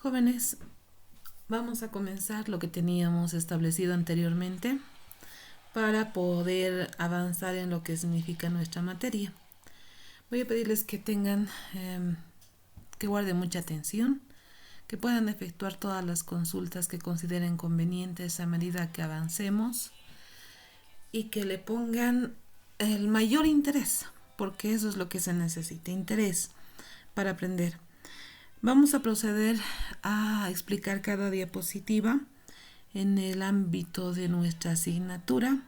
Jóvenes, vamos a comenzar lo que teníamos establecido anteriormente para poder avanzar en lo que significa nuestra materia. Voy a pedirles que que guarden mucha atención, que puedan efectuar todas las consultas que consideren convenientes a medida que avancemos y que le pongan el mayor interés, porque eso es lo que se necesita, interés para aprender. Vamos a proceder a explicar cada diapositiva en el ámbito de nuestra asignatura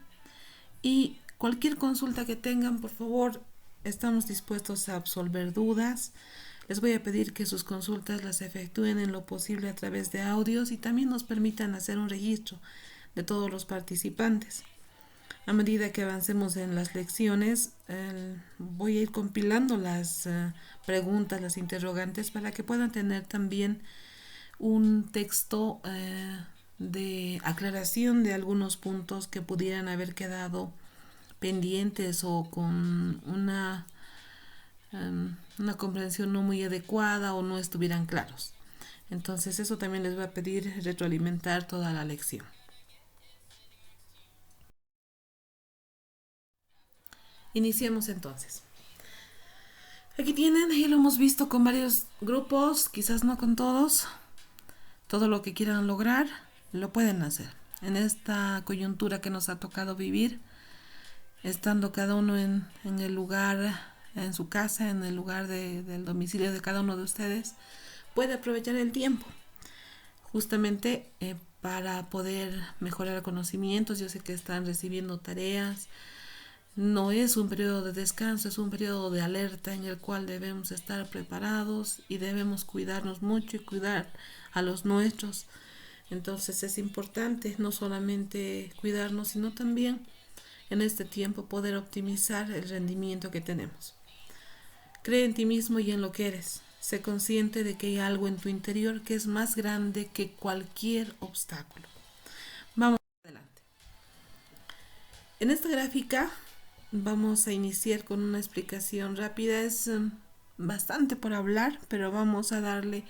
y cualquier consulta que tengan, por favor, estamos dispuestos a absolver dudas. Les voy a pedir que sus consultas las efectúen en lo posible a través de audios y también nos permitan hacer un registro de todos los participantes. A medida que avancemos en las lecciones, voy a ir compilando las preguntas, las interrogantes, para que puedan tener también un texto de aclaración de algunos puntos que pudieran haber quedado pendientes o con una comprensión no muy adecuada o no estuvieran claros. Entonces eso también les va a pedir retroalimentar toda la lección. Iniciemos entonces. Aquí tienen, y lo hemos visto con varios grupos, quizás no con todos. Todo lo que quieran lograr, lo pueden hacer. En esta coyuntura que nos ha tocado vivir, estando cada uno en el lugar, en su casa, en el lugar del domicilio de cada uno de ustedes, puede aprovechar el tiempo justamente para poder mejorar conocimientos. Yo sé que están recibiendo tareas. No es un periodo de descanso, es un periodo de alerta en el cual debemos estar preparados y debemos cuidarnos mucho y cuidar a los nuestros. Entonces es importante no solamente cuidarnos, sino también en este tiempo poder optimizar el rendimiento que tenemos. Cree en ti mismo y en lo que eres. Sé consciente de que hay algo en tu interior que es más grande que cualquier obstáculo. Vamos adelante. En esta gráfica vamos a iniciar con una explicación rápida. Es bastante por hablar, pero vamos a darle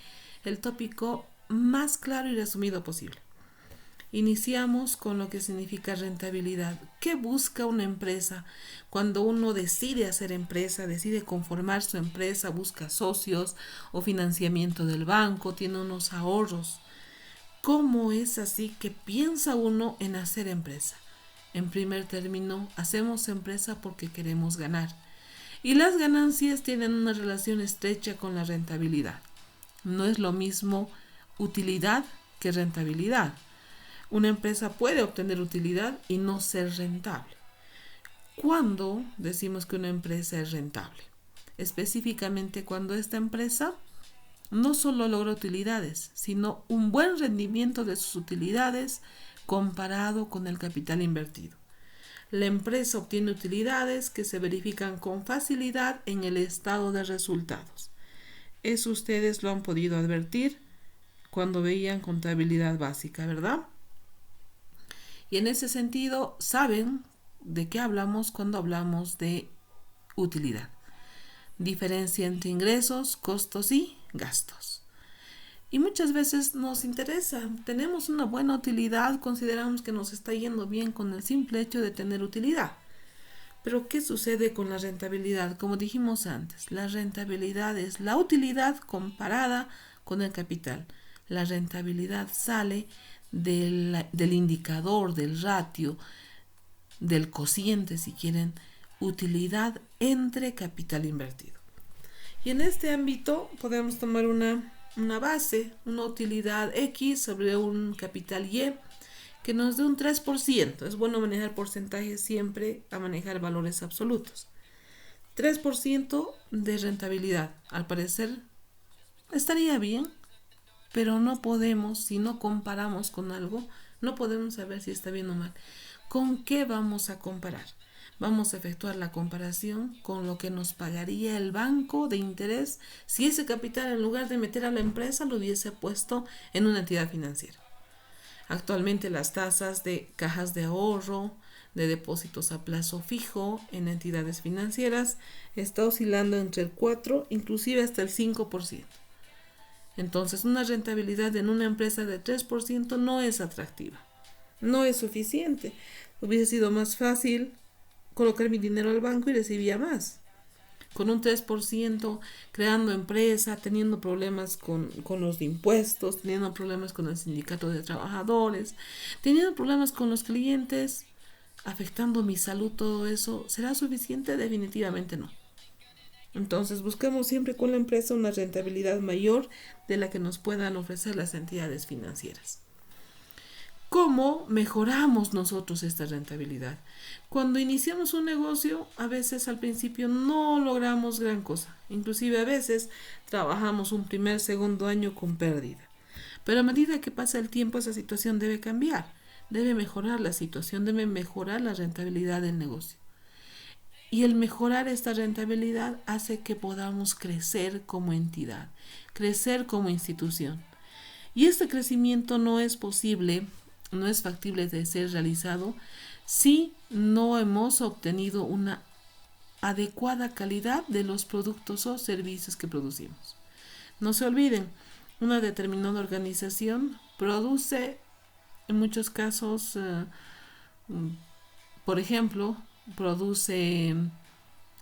el tópico más claro y resumido posible. Iniciamos con lo que significa rentabilidad. ¿Qué busca una empresa? Cuando uno decide hacer empresa, decide conformar su empresa, busca socios o financiamiento del banco, tiene unos ahorros. ¿Cómo es así que piensa uno en hacer empresa? En primer término, hacemos empresa porque queremos ganar. Y las ganancias tienen una relación estrecha con la rentabilidad. No es lo mismo utilidad que rentabilidad. Una empresa puede obtener utilidad y no ser rentable. ¿Cuándo decimos que una empresa es rentable? Específicamente cuando esta empresa no solo logra utilidades, sino un buen rendimiento de sus utilidades comparado con el capital invertido. La empresa obtiene utilidades que se verifican con facilidad en el estado de resultados. Eso ustedes lo han podido advertir cuando veían contabilidad básica, ¿verdad? Y en ese sentido, saben de qué hablamos cuando hablamos de utilidad. Diferencia entre ingresos, costos y gastos. Y muchas veces nos interesa, tenemos una buena utilidad, consideramos que nos está yendo bien con el simple hecho de tener utilidad. Pero ¿qué sucede con la rentabilidad? Como dijimos antes, la rentabilidad es la utilidad comparada con el capital. La rentabilidad sale del indicador, del ratio, del cociente, si quieren, utilidad entre capital invertido. Y en este ámbito podemos tomar una base, una utilidad X sobre un capital Y que nos dé un 3%. Es bueno manejar porcentajes siempre a manejar valores absolutos. 3% de rentabilidad. Al parecer estaría bien, pero no podemos, si no comparamos con algo, no podemos saber si está bien o mal. ¿Con qué vamos a comparar? Vamos a efectuar la comparación con lo que nos pagaría el banco de interés si ese capital, en lugar de meter a la empresa, lo hubiese puesto en una entidad financiera. Actualmente las tasas de cajas de ahorro, de depósitos a plazo fijo en entidades financieras está oscilando entre el 4, inclusive hasta el 5%. Entonces, una rentabilidad en una empresa de 3% no es atractiva, no es suficiente. Hubiese sido más fácil colocar mi dinero al banco y recibía más. Con un 3%, creando empresa, teniendo problemas con los impuestos, teniendo problemas con el sindicato de trabajadores, teniendo problemas con los clientes, afectando mi salud, todo eso, ¿será suficiente? Definitivamente no. Entonces buscamos siempre con la empresa una rentabilidad mayor de la que nos puedan ofrecer las entidades financieras. ¿Cómo mejoramos nosotros esta rentabilidad? Cuando iniciamos un negocio, a veces al principio no logramos gran cosa. Inclusive a veces trabajamos un primer, segundo año con pérdida. Pero a medida que pasa el tiempo, esa situación debe cambiar. Debe mejorar la situación, debe mejorar la rentabilidad del negocio. Y el mejorar esta rentabilidad hace que podamos crecer como entidad, crecer como institución. Y este crecimiento no es posible, no es factible de ser realizado si no hemos obtenido una adecuada calidad de los productos o servicios que producimos. No se olviden, una determinada organización produce en muchos casos, por ejemplo, produce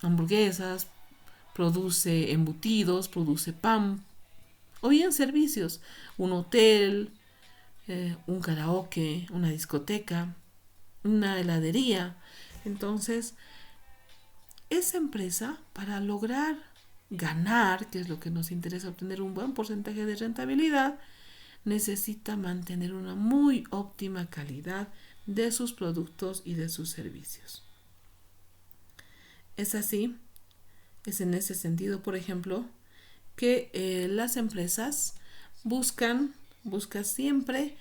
hamburguesas, produce embutidos, produce pan, o bien servicios, un hotel, un karaoke, una discoteca, una heladería. Entonces, esa empresa, para lograr ganar, que es lo que nos interesa, obtener un buen porcentaje de rentabilidad, necesita mantener una muy óptima calidad de sus productos y de sus servicios. Es así, es en ese sentido, por ejemplo, que las empresas buscan siempre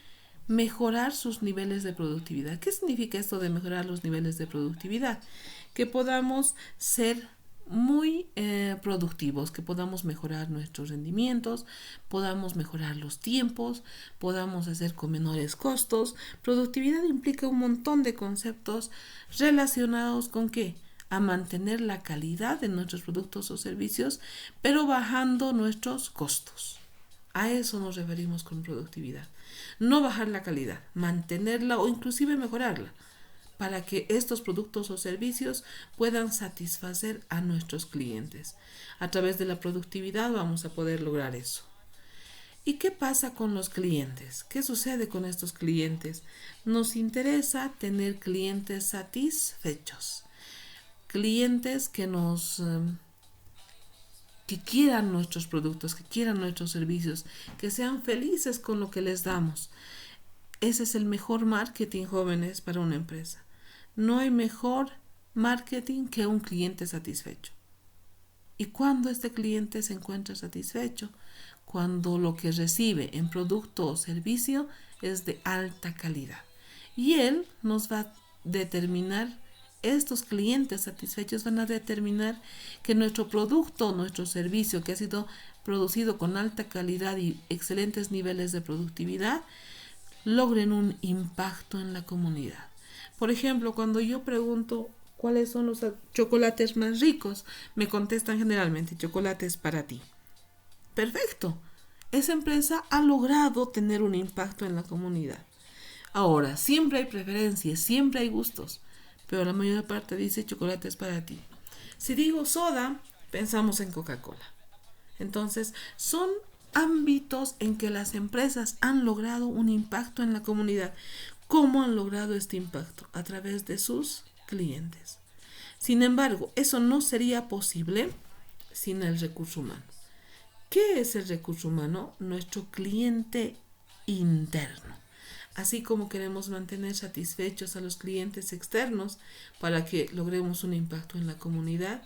mejorar sus niveles de productividad. ¿Qué significa esto de mejorar los niveles de productividad? Que podamos ser muy productivos, que podamos mejorar nuestros rendimientos, podamos mejorar los tiempos, podamos hacer con menores costos. Productividad implica un montón de conceptos relacionados con ¿qué? A mantener la calidad de nuestros productos o servicios, pero bajando nuestros costos. A eso nos referimos con productividad. No bajar la calidad, mantenerla o inclusive mejorarla, para que estos productos o servicios puedan satisfacer a nuestros clientes. A través de la productividad vamos a poder lograr eso. ¿Y qué pasa con los clientes? ¿Qué sucede con estos clientes? Nos interesa tener clientes satisfechos, clientes que que quieran nuestros productos, que quieran nuestros servicios, que sean felices con lo que les damos. Ese es el mejor marketing, jóvenes, para una empresa. No hay mejor marketing que un cliente satisfecho. ¿Y cuando este cliente se encuentra satisfecho? Cuando lo que recibe en producto o servicio es de alta calidad. Y él nos va a determinar, estos clientes satisfechos van a determinar que nuestro producto o nuestro servicio que ha sido producido con alta calidad y excelentes niveles de productividad logren un impacto en la comunidad. Por ejemplo, cuando yo pregunto cuáles son los chocolates más ricos, me contestan generalmente chocolates para ti. Perfecto. Esa empresa ha logrado tener un impacto en la comunidad. Ahora, siempre hay preferencias, siempre hay gustos, pero la mayor parte dice chocolates para ti. Si digo soda, pensamos en Coca-Cola. Entonces, son ámbitos en que las empresas han logrado un impacto en la comunidad. ¿Cómo han logrado este impacto? A través de sus clientes. Sin embargo, eso no sería posible sin el recurso humano. ¿Qué es el recurso humano? Nuestro cliente interno. Así como queremos mantener satisfechos a los clientes externos para que logremos un impacto en la comunidad,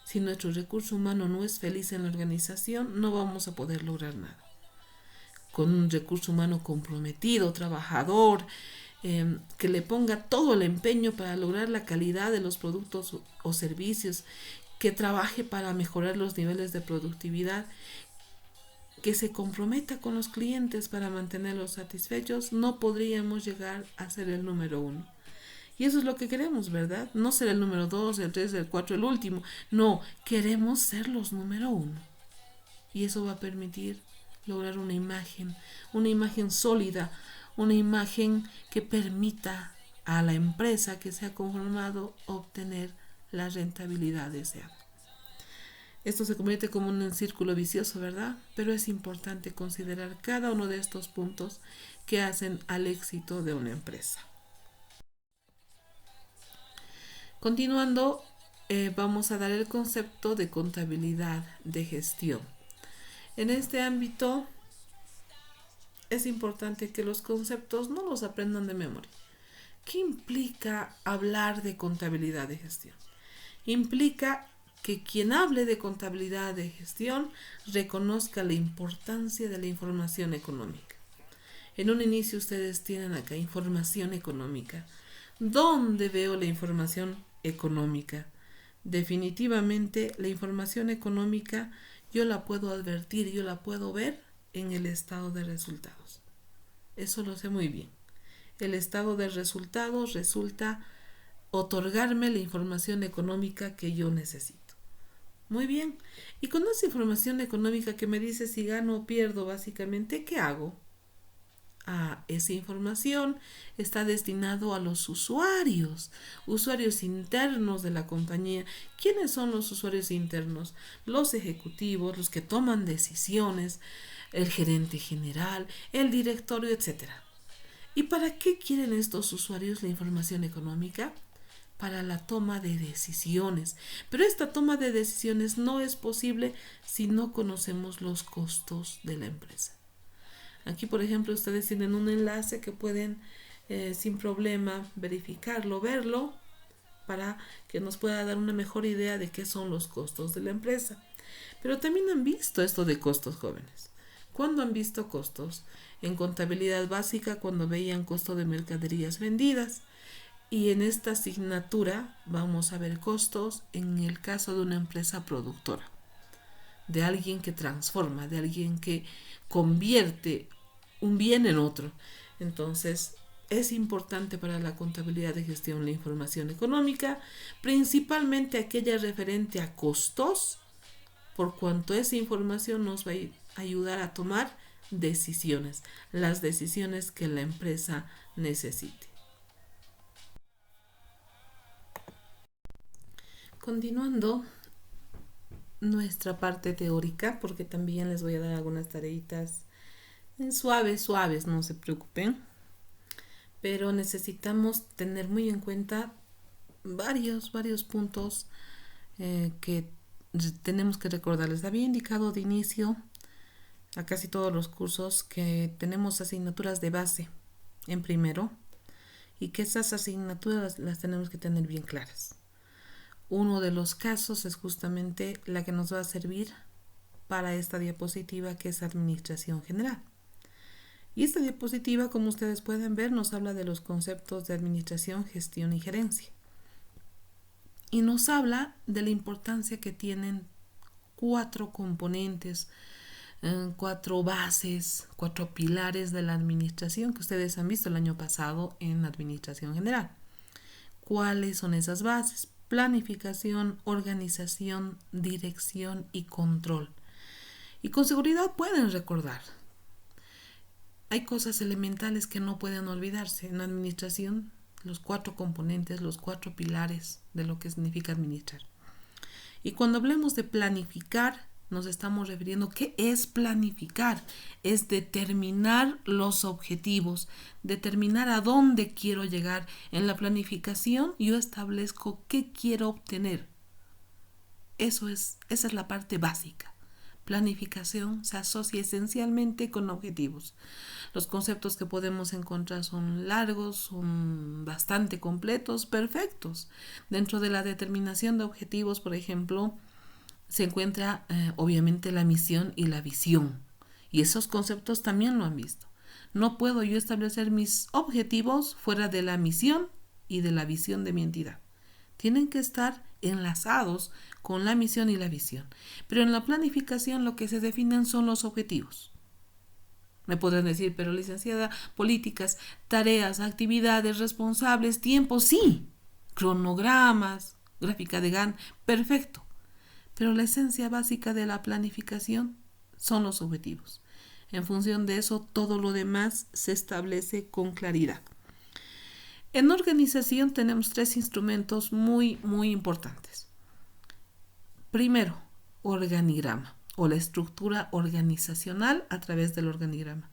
si nuestro recurso humano no es feliz en la organización, no vamos a poder lograr nada. Con un recurso humano comprometido, trabajador, que le ponga todo el empeño para lograr la calidad de los productos o servicios, que trabaje para mejorar los niveles de productividad, que se comprometa con los clientes para mantenerlos satisfechos, no podríamos llegar a ser el número 1. Y eso es lo que queremos, ¿verdad? No ser el número 2, el 3, el 4, el último. No, queremos ser los número 1. Y eso va a permitir lograr una imagen sólida, una imagen que permita a la empresa que se ha conformado obtener la rentabilidad deseada. Esto se convierte como un círculo vicioso, ¿verdad? Pero es importante considerar cada uno de estos puntos que hacen al éxito de una empresa. Continuando, vamos a dar el concepto de contabilidad de gestión. En este ámbito es importante que los conceptos no los aprendan de memoria. ¿Qué implica hablar de contabilidad de gestión? Implica que quien hable de contabilidad de gestión reconozca la importancia de la información económica. En un inicio ustedes tienen acá información económica. ¿Dónde veo la información económica? Definitivamente la información económica yo la puedo advertir, yo la puedo ver en el estado de resultados. Eso lo sé muy bien. El estado de resultados resulta otorgarme la información económica que yo necesito. Muy bien. Y con esa información económica que me dice si gano o pierdo, básicamente, ¿qué hago? Esa información está destinado a los usuarios internos de la compañía. ¿Quiénes son los usuarios internos? Los ejecutivos, los que toman decisiones, el gerente general, el directorio, etc. ¿Y para qué quieren estos usuarios la información económica? Para la toma de decisiones. Pero esta toma de decisiones no es posible si no conocemos los costos de la empresa. Aquí, por ejemplo, ustedes tienen un enlace que pueden sin problema verificarlo, verlo, para que nos pueda dar una mejor idea de qué son los costos de la empresa. Pero también han visto esto de costos, jóvenes. ¿Cuándo han visto costos? En contabilidad básica, cuando veían costo de mercaderías vendidas. Y en esta asignatura vamos a ver costos en el caso de una empresa productora, de alguien que transforma, de alguien que convierte un bien en otro. Entonces, es importante para la contabilidad de gestión la información económica, principalmente aquella referente a costos, por cuanto esa información nos va a ayudar a tomar decisiones, las decisiones que la empresa necesite. Continuando nuestra parte teórica, porque también les voy a dar algunas tareitas suaves, no se preocupen, pero necesitamos tener muy en cuenta varios puntos que tenemos que recordar. Les había indicado de inicio a casi todos los cursos que tenemos asignaturas de base en primero y que esas asignaturas las tenemos que tener bien claras. Uno de los casos es justamente la que nos va a servir para esta diapositiva, que es Administración General. Y esta diapositiva, como ustedes pueden ver, nos habla de los conceptos de administración, gestión y gerencia. Y nos habla de la importancia que tienen 4 componentes, 4 bases, 4 pilares de la administración que ustedes han visto el año pasado en Administración General. ¿Cuáles son esas bases? Planificación, organización, dirección y control. Y con seguridad pueden recordar. Hay cosas elementales que no pueden olvidarse. En administración, los 4 componentes, los 4 pilares de lo que significa administrar. Y cuando hablemos de planificar, nos estamos refiriendo, ¿qué es planificar? Es determinar los objetivos, determinar a dónde quiero llegar. En la planificación yo establezco qué quiero obtener. Esa es la parte básica. Planificación se asocia esencialmente con objetivos. Los conceptos que podemos encontrar son largos, son bastante completos, perfectos. Dentro de la determinación de objetivos, por ejemplo, se encuentra obviamente la misión y la visión. Y esos conceptos también lo han visto. No puedo yo establecer mis objetivos fuera de la misión y de la visión de mi entidad. Tienen que estar enlazados con la misión y la visión. Pero en la planificación lo que se definen son los objetivos. Me podrán decir, pero licenciada, políticas, tareas, actividades, responsables, tiempos, sí. Cronogramas, gráfica de Gantt, perfecto. Pero la esencia básica de la planificación son los objetivos. En función de eso, todo lo demás se establece con claridad. En organización tenemos 3 instrumentos muy importantes. Primero, organigrama o la estructura organizacional a través del organigrama.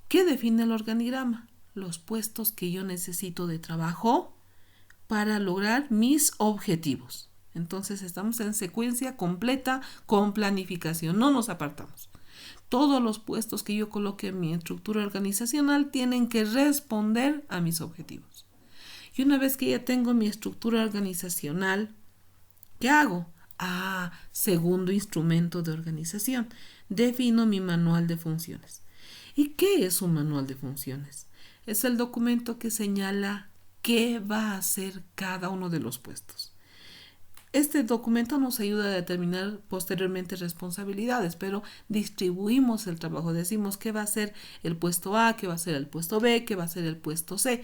¿Qué define el organigrama? Los puestos que yo necesito de trabajo para lograr mis objetivos. Entonces estamos en secuencia completa con planificación, no nos apartamos. Todos los puestos que yo coloque en mi estructura organizacional tienen que responder a mis objetivos. Y una vez que ya tengo mi estructura organizacional, ¿qué hago? Segundo instrumento de organización. Defino mi manual de funciones. ¿Y qué es un manual de funciones? Es el documento que señala qué va a hacer cada uno de los puestos. Este documento nos ayuda a determinar posteriormente responsabilidades, pero distribuimos el trabajo. Decimos qué va a ser el puesto A, qué va a ser el puesto B, qué va a ser el puesto C,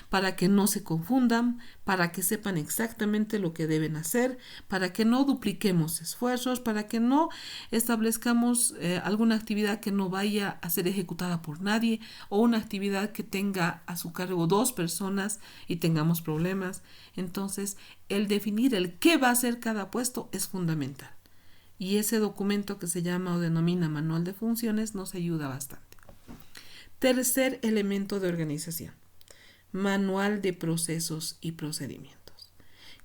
para que no se confundan, para que sepan exactamente lo que deben hacer, para que no dupliquemos esfuerzos, para que no establezcamos alguna actividad que no vaya a ser ejecutada por nadie o una actividad que tenga a su cargo 2 personas y tengamos problemas. Entonces, el definir el qué va a hacer cada puesto es fundamental. Y ese documento que se llama o denomina Manual de Funciones nos ayuda bastante. Tercer elemento de organización. Manual de procesos y procedimientos.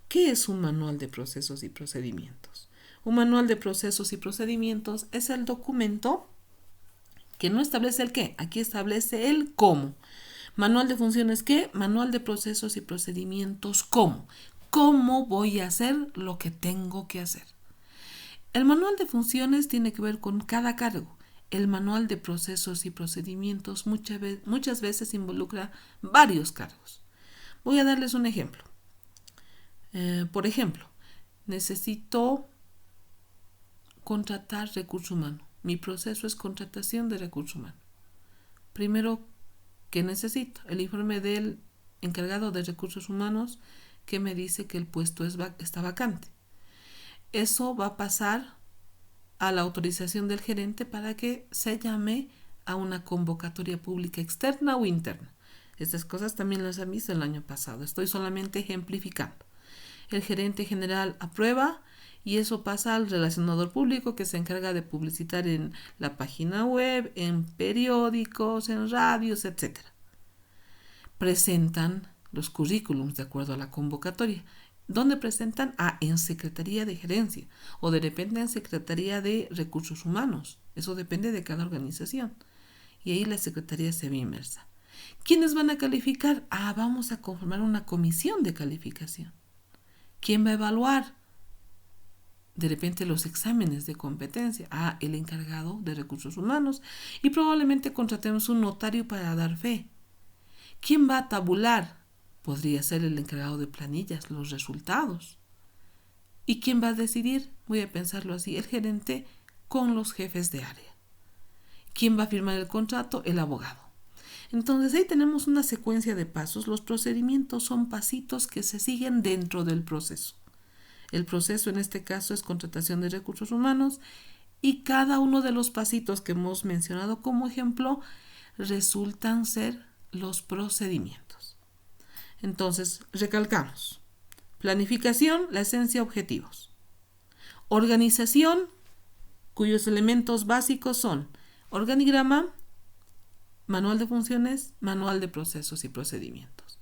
¿Qué es un manual de procesos y procedimientos? Un manual de procesos y procedimientos es el documento que no establece el qué, aquí establece el cómo. Manual de funciones, ¿qué? Manual de procesos y procedimientos, ¿cómo? ¿Cómo voy a hacer lo que tengo que hacer? El manual de funciones tiene que ver con cada cargo. El manual de procesos y procedimientos muchas veces involucra varios cargos. Voy a darles un ejemplo. Por ejemplo, necesito contratar recursos humanos. Mi proceso es contratación de recursos humanos. Primero, ¿qué necesito? El informe del encargado de recursos humanos que me dice que el puesto está vacante. Eso va a pasar a la autorización del gerente para que se llame a una convocatoria pública externa o interna. Estas cosas también las han visto el año pasado. Estoy solamente ejemplificando. El gerente general aprueba y eso pasa al relacionador público que se encarga de publicitar en la página web, en periódicos, en radios, etc. Presentan los currículums de acuerdo a la convocatoria. ¿Dónde presentan? En Secretaría de Gerencia o de repente en Secretaría de Recursos Humanos. Eso depende de cada organización. Y ahí la Secretaría se ve inmersa. ¿Quiénes van a calificar? Vamos a conformar una comisión de calificación. ¿Quién va a evaluar? De repente los exámenes de competencia. El encargado de recursos humanos. Y probablemente contratemos un notario para dar fe. ¿Quién va a tabular? Podría ser el encargado de planillas, los resultados. ¿Y quién va a decidir? Voy a pensarlo así, el gerente con los jefes de área. ¿Quién va a firmar el contrato? El abogado. Entonces ahí tenemos una secuencia de pasos. Los procedimientos son pasitos que se siguen dentro del proceso. El proceso en este caso es contratación de recursos humanos y cada uno de los pasitos que hemos mencionado como ejemplo resultan ser los procedimientos. Entonces, recalcamos. Planificación, la esencia, objetivos. Organización, cuyos elementos básicos son organigrama, manual de funciones, manual de procesos y procedimientos.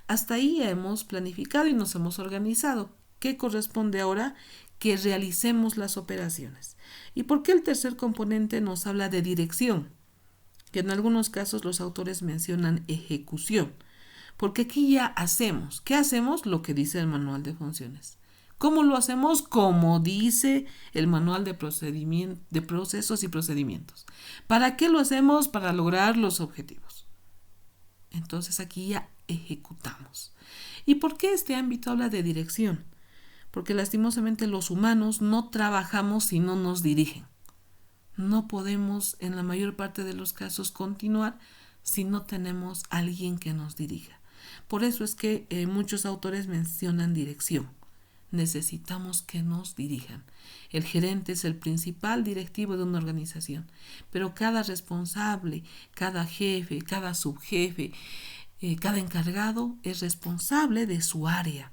Hasta ahí ya hemos planificado y nos hemos organizado. ¿Qué corresponde ahora? Que realicemos las operaciones. ¿Y por qué el tercer componente nos habla de dirección? Que en algunos casos los autores mencionan ejecución. Porque aquí ya hacemos. ¿Qué hacemos? Lo que dice el manual de funciones. ¿Cómo lo hacemos? Como dice el manual de procesos y procedimientos. ¿Para qué lo hacemos? Para lograr los objetivos. Entonces aquí ya ejecutamos. ¿Y por qué este ámbito habla de dirección? Porque lastimosamente los humanos no trabajamos si no nos dirigen. No podemos en la mayor parte de los casos continuar si no tenemos a alguien que nos dirija. Por eso es que muchos autores mencionan dirección. necesitamos que nos dirijan. El gerente es el principal directivo de una organización, pero cada responsable, cada jefe, cada subjefe, cada encargado es responsable de su área.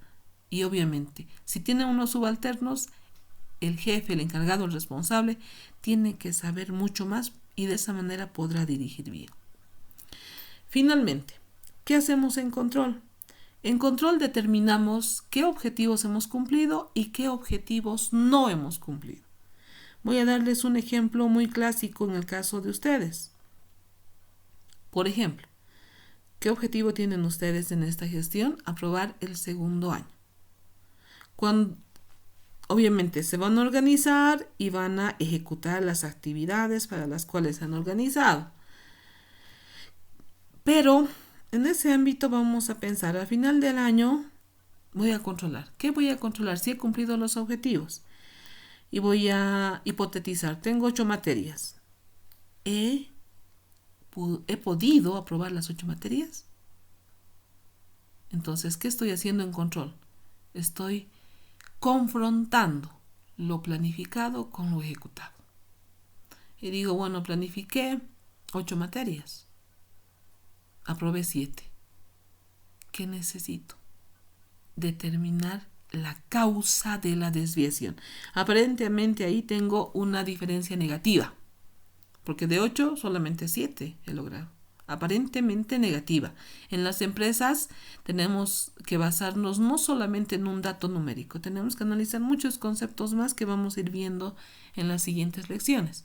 Y obviamente, si tiene unos subalternos, el jefe, el encargado, el responsable, tiene que saber mucho más y de esa manera podrá dirigir bien. Finalmente, ¿qué hacemos en control? En control determinamos qué objetivos hemos cumplido y qué objetivos no hemos cumplido. Voy a darles un ejemplo muy clásico en el caso de ustedes. Por ejemplo, ¿qué objetivo tienen ustedes en esta gestión? Aprobar el segundo año. Obviamente se van a organizar y van a ejecutar las actividades para las cuales se han organizado. Pero en ese ámbito vamos a pensar, al final del año voy a controlar. ¿Qué voy a controlar? Si he cumplido los objetivos. Y voy a hipotetizar. Tengo 8 materias. ¿He podido aprobar las 8 materias? Entonces, ¿qué estoy haciendo en control? Estoy confrontando lo planificado con lo ejecutado. Y digo, bueno, planifiqué 8 materias. Aprobé 7. ¿Qué necesito? Determinar la causa de la desviación. Aparentemente ahí tengo una diferencia negativa, porque de 8 solamente 7 he logrado. Aparentemente negativa. En las empresas tenemos que basarnos no solamente en un dato numérico, tenemos que analizar muchos conceptos más que vamos a ir viendo en las siguientes lecciones.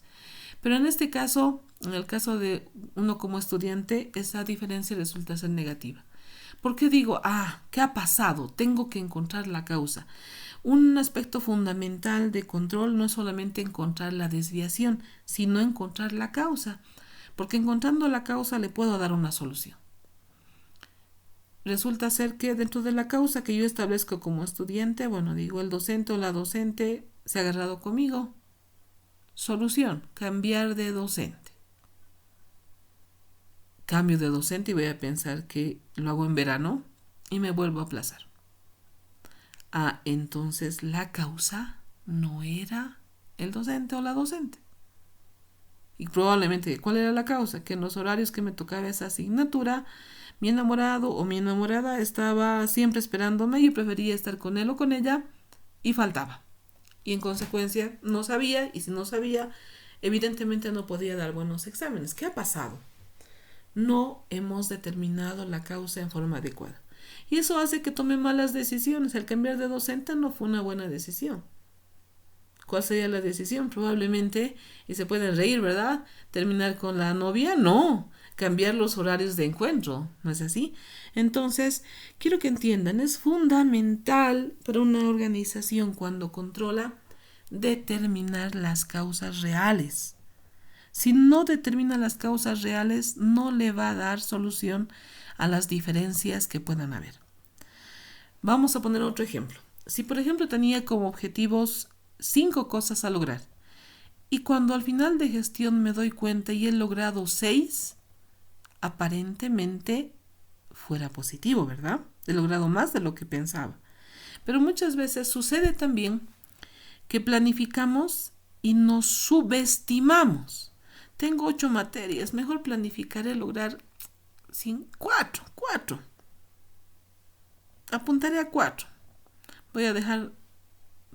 Pero en este caso, en el caso de uno como estudiante, esa diferencia resulta ser negativa. ¿Por qué digo, qué ha pasado? Tengo que encontrar la causa. Un aspecto fundamental de control no es solamente encontrar la desviación, sino encontrar la causa. Porque encontrando la causa le puedo dar una solución. Resulta ser que dentro de la causa que yo establezco como estudiante, el docente o la docente se ha agarrado conmigo. Solución, cambiar de docente. Cambio de docente y voy a pensar que lo hago en verano y me vuelvo a aplazar. Entonces la causa no era el docente o la docente. Y probablemente, ¿cuál era la causa? Que en los horarios que me tocaba esa asignatura, mi enamorado o mi enamorada estaba siempre esperándome y yo prefería estar con él o con ella y faltaba. Y en consecuencia no sabía, y si no sabía, evidentemente no podía dar buenos exámenes. ¿Qué ha pasado? No hemos determinado la causa en forma adecuada. Y eso hace que tome malas decisiones. El cambiar de docente no fue una buena decisión. ¿Cuál sería la decisión? Probablemente, y se pueden reír, ¿verdad? ¿Terminar con la novia? No. Cambiar los horarios de encuentro. ¿No es así? Entonces, quiero que entiendan, es fundamental para una organización cuando controla determinar las causas reales. Si no determina las causas reales, no le va a dar solución a las diferencias que puedan haber. Vamos a poner otro ejemplo. Si, por ejemplo, tenía como objetivos 5 cosas a lograr y cuando al final de gestión me doy cuenta y he logrado 6, aparentemente fuera positivo, ¿verdad? He logrado más de lo que pensaba. Pero muchas veces sucede también que planificamos y nos subestimamos. Tengo 8 materias, mejor planificaré lograr 4. Apuntaré a 4. Voy a dejar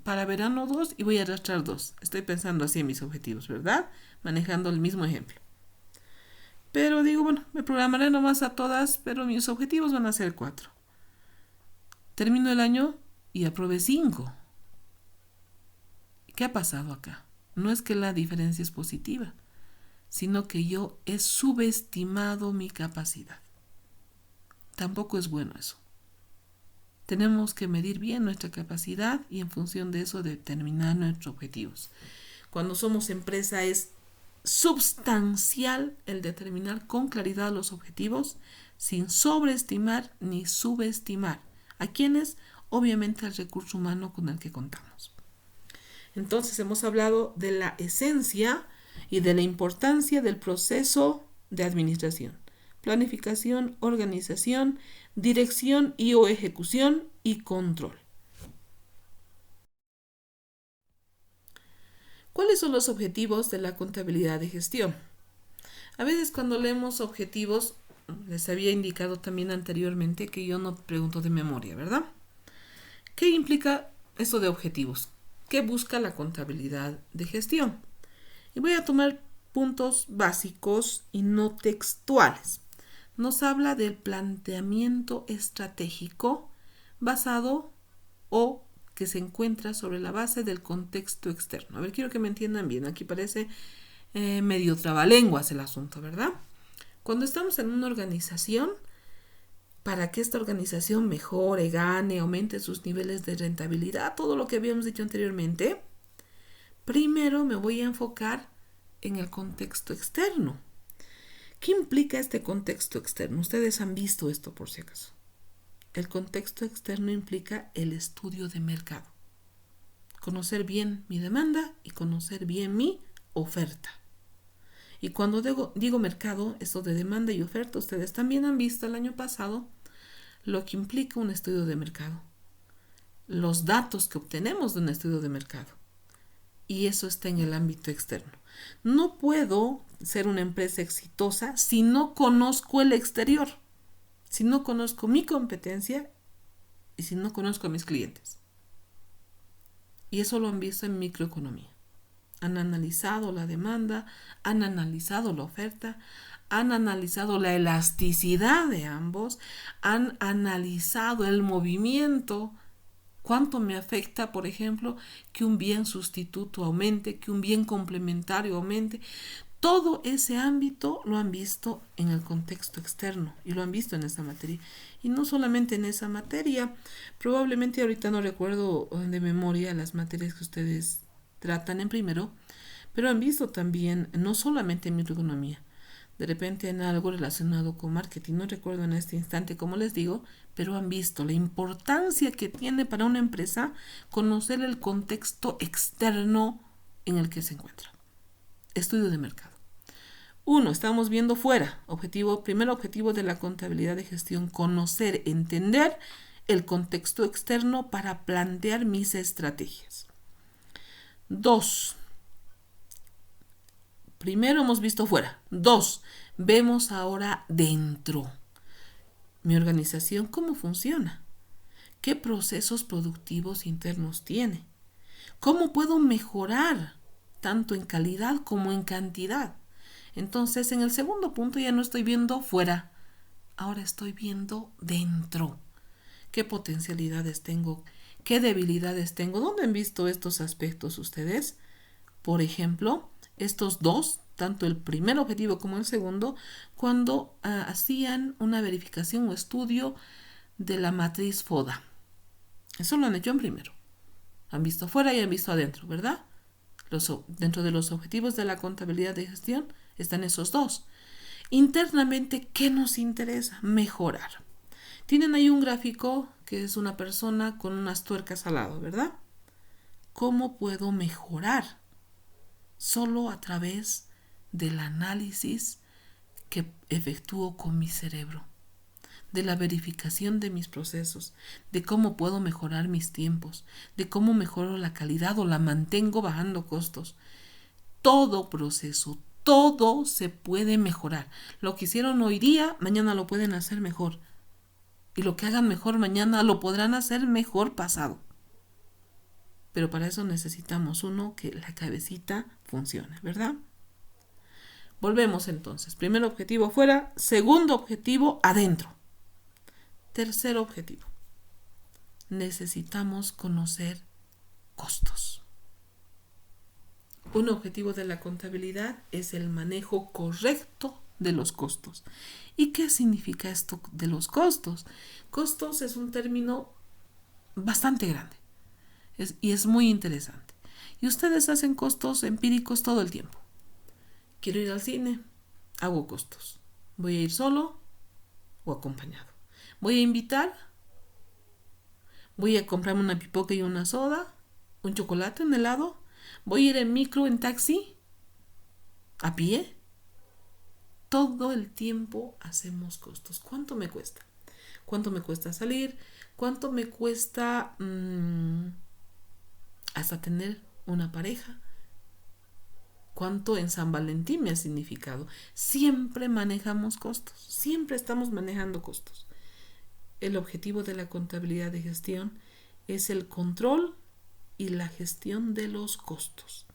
para verano 2 y voy a arrastrar 2. Estoy pensando así en mis objetivos, ¿verdad? Manejando el mismo ejemplo. Pero digo, me programaré nomás a todas, pero mis objetivos van a ser 4. Termino el año y aprobé 5. ¿Qué ha pasado acá? No es que la diferencia es positiva, sino que yo he subestimado mi capacidad. Tampoco es bueno eso. Tenemos que medir bien nuestra capacidad y en función de eso determinar nuestros objetivos. Cuando somos empresa es substancial el determinar con claridad los objetivos sin sobreestimar ni subestimar. ¿A quiénes? Obviamente al recurso humano con el que contamos. Entonces hemos hablado de la esencia y de la importancia del proceso de administración. Planificación, organización, dirección y o ejecución y control. ¿Cuáles son los objetivos de la contabilidad de gestión? A veces cuando leemos objetivos, les había indicado también anteriormente que yo no pregunto de memoria, ¿verdad? ¿Qué implica eso de objetivos? ¿Qué busca la contabilidad de gestión? Y voy a tomar puntos básicos y no textuales. Nos habla del planteamiento estratégico basado o que se encuentra sobre la base del contexto externo. A ver, quiero que me entiendan bien. Aquí parece medio trabalenguas el asunto, ¿verdad? Cuando estamos en una organización, para que esta organización mejore, gane, aumente sus niveles de rentabilidad, todo lo que habíamos dicho anteriormente, primero me voy a enfocar en el contexto externo. ¿Qué implica este contexto externo? Ustedes han visto esto por si acaso. El contexto externo implica el estudio de mercado. Conocer bien mi demanda y conocer bien mi oferta. Y cuando digo mercado, esto de demanda y oferta, ustedes también han visto el año pasado lo que implica un estudio de mercado. Los datos que obtenemos de un estudio de mercado. Y eso está en el ámbito externo. No puedo ser una empresa exitosa si no conozco el exterior, si no conozco mi competencia y si no conozco a mis clientes. Y eso lo han visto en microeconomía. Han analizado la demanda, han analizado la oferta, han analizado la elasticidad de ambos, han analizado el movimiento. ¿Cuánto me afecta, por ejemplo, que un bien sustituto aumente, que un bien complementario aumente? Todo ese ámbito lo han visto en el contexto externo y lo han visto en esa materia. Y no solamente en esa materia, probablemente ahorita no recuerdo de memoria las materias que ustedes tratan en primero, pero han visto también, no solamente en microeconomía, de repente en algo relacionado con marketing, no recuerdo en este instante como les digo, pero han visto la importancia que tiene para una empresa conocer el contexto externo en el que se encuentra. Estudio de mercado. 1. Estamos viendo fuera. Primer objetivo de la contabilidad de gestión, conocer, entender el contexto externo para plantear mis estrategias. 2. Primero hemos visto fuera. 2. Vemos ahora dentro. Mi organización, ¿cómo funciona? ¿Qué procesos productivos internos tiene? ¿Cómo puedo mejorar tanto en calidad como en cantidad? Entonces, en el segundo punto ya no estoy viendo fuera, ahora estoy viendo dentro. ¿Qué potencialidades tengo? ¿Qué debilidades tengo? ¿Dónde han visto estos aspectos ustedes? Por ejemplo, estos dos, tanto el primer objetivo como el segundo, cuando hacían una verificación o estudio de la matriz FODA. Eso lo han hecho en primero. Han visto afuera y han visto adentro, ¿verdad? Dentro de los objetivos de la contabilidad de gestión están esos dos. Internamente, ¿qué nos interesa? Mejorar. Tienen ahí un gráfico que es una persona con unas tuercas al lado, ¿verdad? ¿Cómo puedo mejorar? Solo a través del análisis que efectúo con mi cerebro, de la verificación de mis procesos, de cómo puedo mejorar mis tiempos, de cómo mejoro la calidad o la mantengo bajando costos. Todo proceso, todo se puede mejorar. Lo que hicieron hoy día, mañana lo pueden hacer mejor. Y lo que hagan mejor mañana lo podrán hacer mejor pasado. Pero para eso necesitamos que la cabecita funcione, ¿verdad? Volvemos entonces. Primer objetivo fuera, segundo objetivo adentro. Tercer objetivo. Necesitamos conocer costos. Un objetivo de la contabilidad es el manejo correcto de los costos. ¿Y qué significa esto de los costos? Costos es un término bastante grande y es muy interesante. Y ustedes hacen costos empíricos todo el tiempo. Quiero ir al cine, hago costos. Voy a ir solo o acompañado. Voy a invitar, voy a comprarme una pipoca y una soda, un chocolate, un helado. Voy a ir en micro, en taxi, a pie. Todo el tiempo hacemos costos. ¿Cuánto me cuesta? ¿Cuánto me cuesta salir? ¿Cuánto me cuesta hasta tener una pareja? cuánto en San Valentín me ha significado. Siempre manejamos costos, siempre estamos manejando costos. El objetivo de la contabilidad de gestión es el control y la gestión de los costos.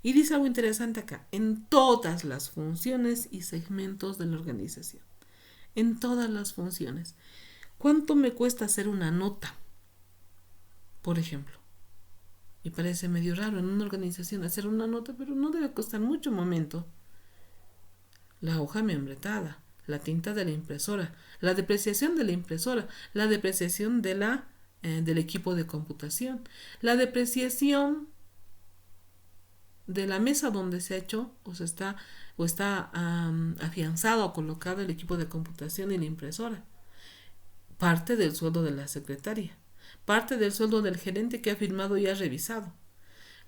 Y dice algo interesante acá, en todas las funciones y segmentos de la organización. En todas las funciones. ¿Cuánto me cuesta hacer una nota? Por ejemplo. Y parece medio raro en una organización hacer una nota, pero no debe costar mucho momento. La hoja membretada, la tinta de la impresora, la depreciación de la impresora, la depreciación del equipo de computación, la depreciación de la mesa donde se ha hecho o está afianzado o colocado el equipo de computación y la impresora. Parte del sueldo de la secretaria, parte del sueldo del gerente que ha firmado y ha revisado,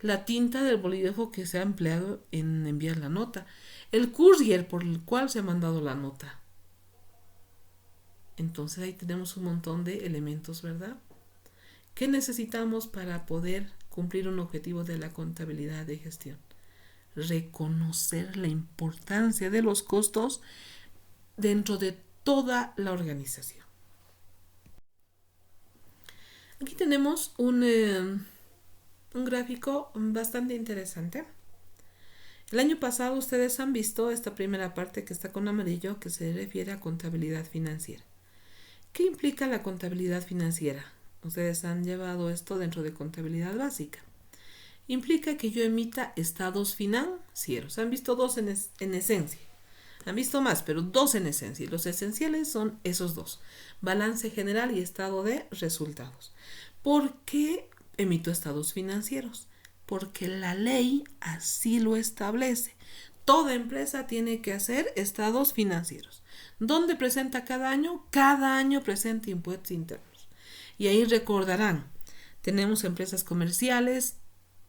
la tinta del bolígrafo que se ha empleado en enviar la nota, el courier por el cual se ha mandado la nota. Entonces ahí tenemos un montón de elementos, ¿verdad? ¿Qué necesitamos para poder cumplir un objetivo de la contabilidad de gestión? Reconocer la importancia de los costos dentro de toda la organización. Aquí tenemos un gráfico bastante interesante. El año pasado ustedes han visto esta primera parte que está con amarillo que se refiere a contabilidad financiera. ¿Qué implica la contabilidad financiera? Ustedes han llevado esto dentro de contabilidad básica. Implica que yo emita estados financieros. Han visto dos en esencia. Han visto más, pero dos en esencia. Y los esenciales son esos dos. Balance general y estado de resultados. ¿Por qué emito estados financieros? Porque la ley así lo establece. Toda empresa tiene que hacer estados financieros. ¿Dónde presenta cada año? Cada año presenta impuestos internos. Y ahí recordarán, tenemos empresas comerciales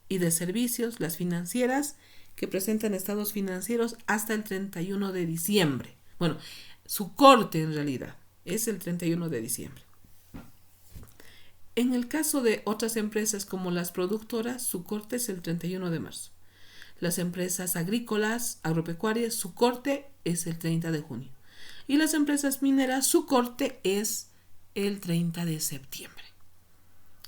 y de servicios, las financieras, que presentan estados financieros hasta el 31 de diciembre. Bueno, su corte en realidad es el 31 de diciembre. En el caso de otras empresas como las productoras, su corte es el 31 de marzo. Las empresas agrícolas, agropecuarias, su corte es el 30 de junio. Y las empresas mineras, su corte es el 30 de septiembre.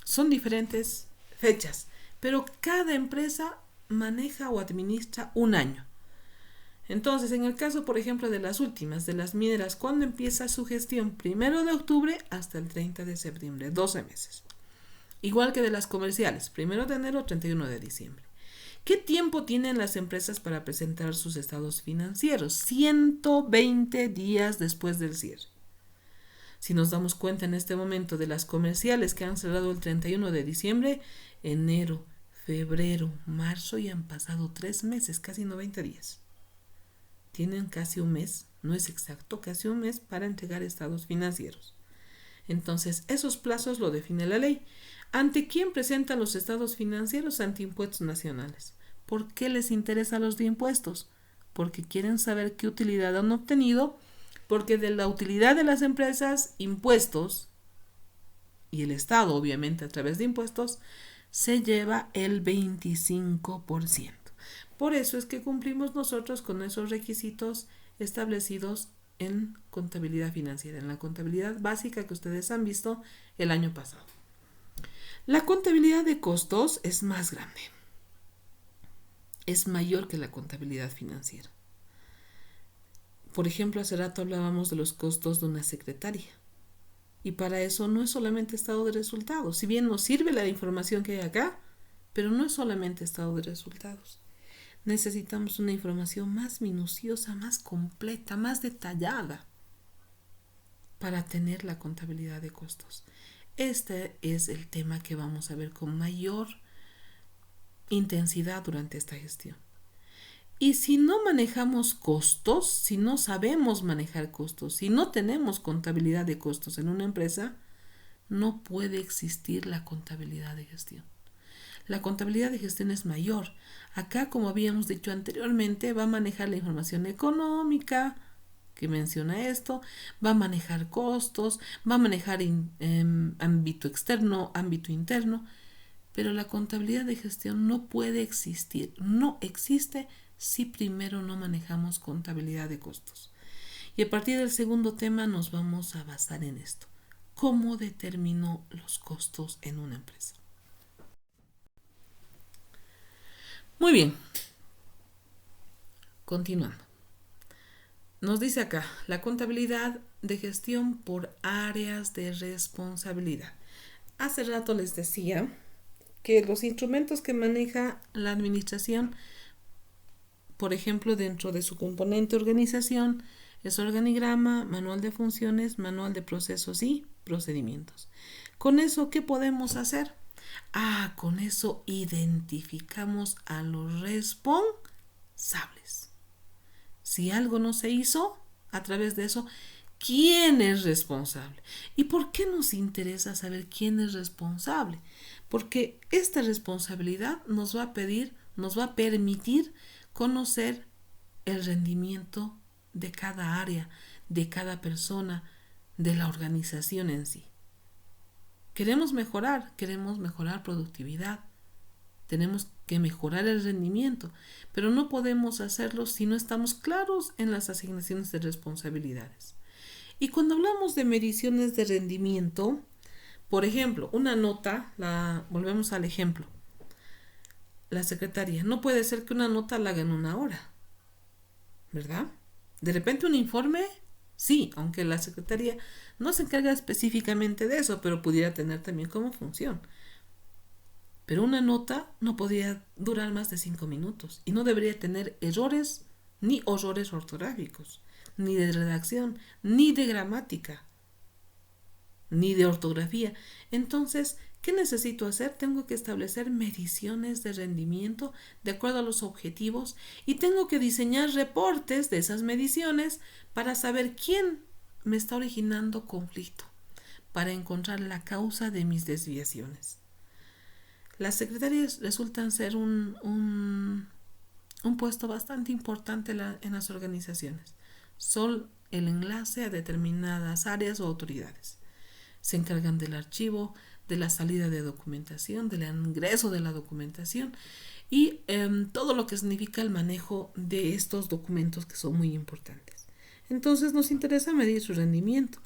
Son diferentes fechas, pero cada empresa maneja o administra un año. Entonces, en el caso, por ejemplo, de las últimas, de las mineras, ¿cuándo empieza su gestión? 1 de octubre hasta el 30 de septiembre, 12 meses. Igual que de las comerciales, 1 de enero, 31 de diciembre. ¿Qué tiempo tienen las empresas para presentar sus estados financieros? 120 días después del cierre. Si nos damos cuenta en este momento de las comerciales que han cerrado el 31 de diciembre, enero, febrero, marzo y han pasado 3 meses, casi 90 días. Tienen casi un mes, no es exacto, casi un mes para entregar estados financieros. Entonces, esos plazos lo define la ley. ¿Ante quién presentan los estados financieros? Ante impuestos nacionales. ¿Por qué les interesan los de impuestos? Porque quieren saber qué utilidad han obtenido, porque de la utilidad de las empresas, impuestos, y el Estado, obviamente, a través de impuestos, se lleva el 25%. Por eso es que cumplimos nosotros con esos requisitos establecidos en contabilidad financiera, en la contabilidad básica que ustedes han visto el año pasado. La contabilidad de costos es más grande, es mayor que la contabilidad financiera. Por ejemplo, hace rato hablábamos de los costos de una secretaria. Y para eso no es solamente estado de resultados. Si bien nos sirve la información que hay acá, pero no es solamente estado de resultados. Necesitamos una información más minuciosa, más completa, más detallada para tener la contabilidad de costos. Este es el tema que vamos a ver con mayor intensidad durante esta gestión. Y si no manejamos costos, si no sabemos manejar costos, si no tenemos contabilidad de costos en una empresa, no puede existir la contabilidad de gestión. La contabilidad de gestión es mayor. Acá, como habíamos dicho anteriormente, va a manejar la información económica, que menciona esto, va a manejar costos, va a manejar ámbito externo, ámbito interno, pero la contabilidad de gestión no puede existir, no existe si primero no manejamos contabilidad de costos. Y a partir del segundo tema nos vamos a basar en esto. ¿Cómo determino los costos en una empresa? Muy bien. Continuando. Nos dice acá, la contabilidad de gestión por áreas de responsabilidad. Hace rato les decía que los instrumentos que maneja la administración, por ejemplo, dentro de su componente organización, es organigrama, manual de funciones, manual de procesos y procedimientos. Con eso, ¿qué podemos hacer? Con eso identificamos a los responsables. Si algo no se hizo, a través de eso, ¿quién es responsable? ¿Y por qué nos interesa saber quién es responsable? Porque esta responsabilidad nos va a permitir conocer el rendimiento de cada área, de cada persona, de la organización en sí. Queremos mejorar productividad, tenemos que mejorar el rendimiento, pero no podemos hacerlo si no estamos claros en las asignaciones de responsabilidades. Y cuando hablamos de mediciones de rendimiento, por ejemplo, una nota, volvemos al ejemplo, la secretaria, no puede ser que una nota la haga en 1 hora, ¿verdad? De repente un informe, sí, aunque la secretaria no se encarga específicamente de eso, pero pudiera tener también como función. Pero una nota no podría durar más de 5 minutos y no debería tener errores ni horrores ortográficos, ni de redacción, ni de gramática, ni de ortografía. Entonces, ¿qué necesito hacer? Tengo que establecer mediciones de rendimiento de acuerdo a los objetivos y tengo que diseñar reportes de esas mediciones para saber quién me está originando conflicto, para encontrar la causa de mis desviaciones. Las secretarias resultan ser un puesto bastante importante en las organizaciones. Son el enlace a determinadas áreas o autoridades. Se encargan del archivo, de la salida de documentación, del ingreso de la documentación y todo lo que significa el manejo de estos documentos que son muy importantes. Entonces nos interesa medir su rendimiento.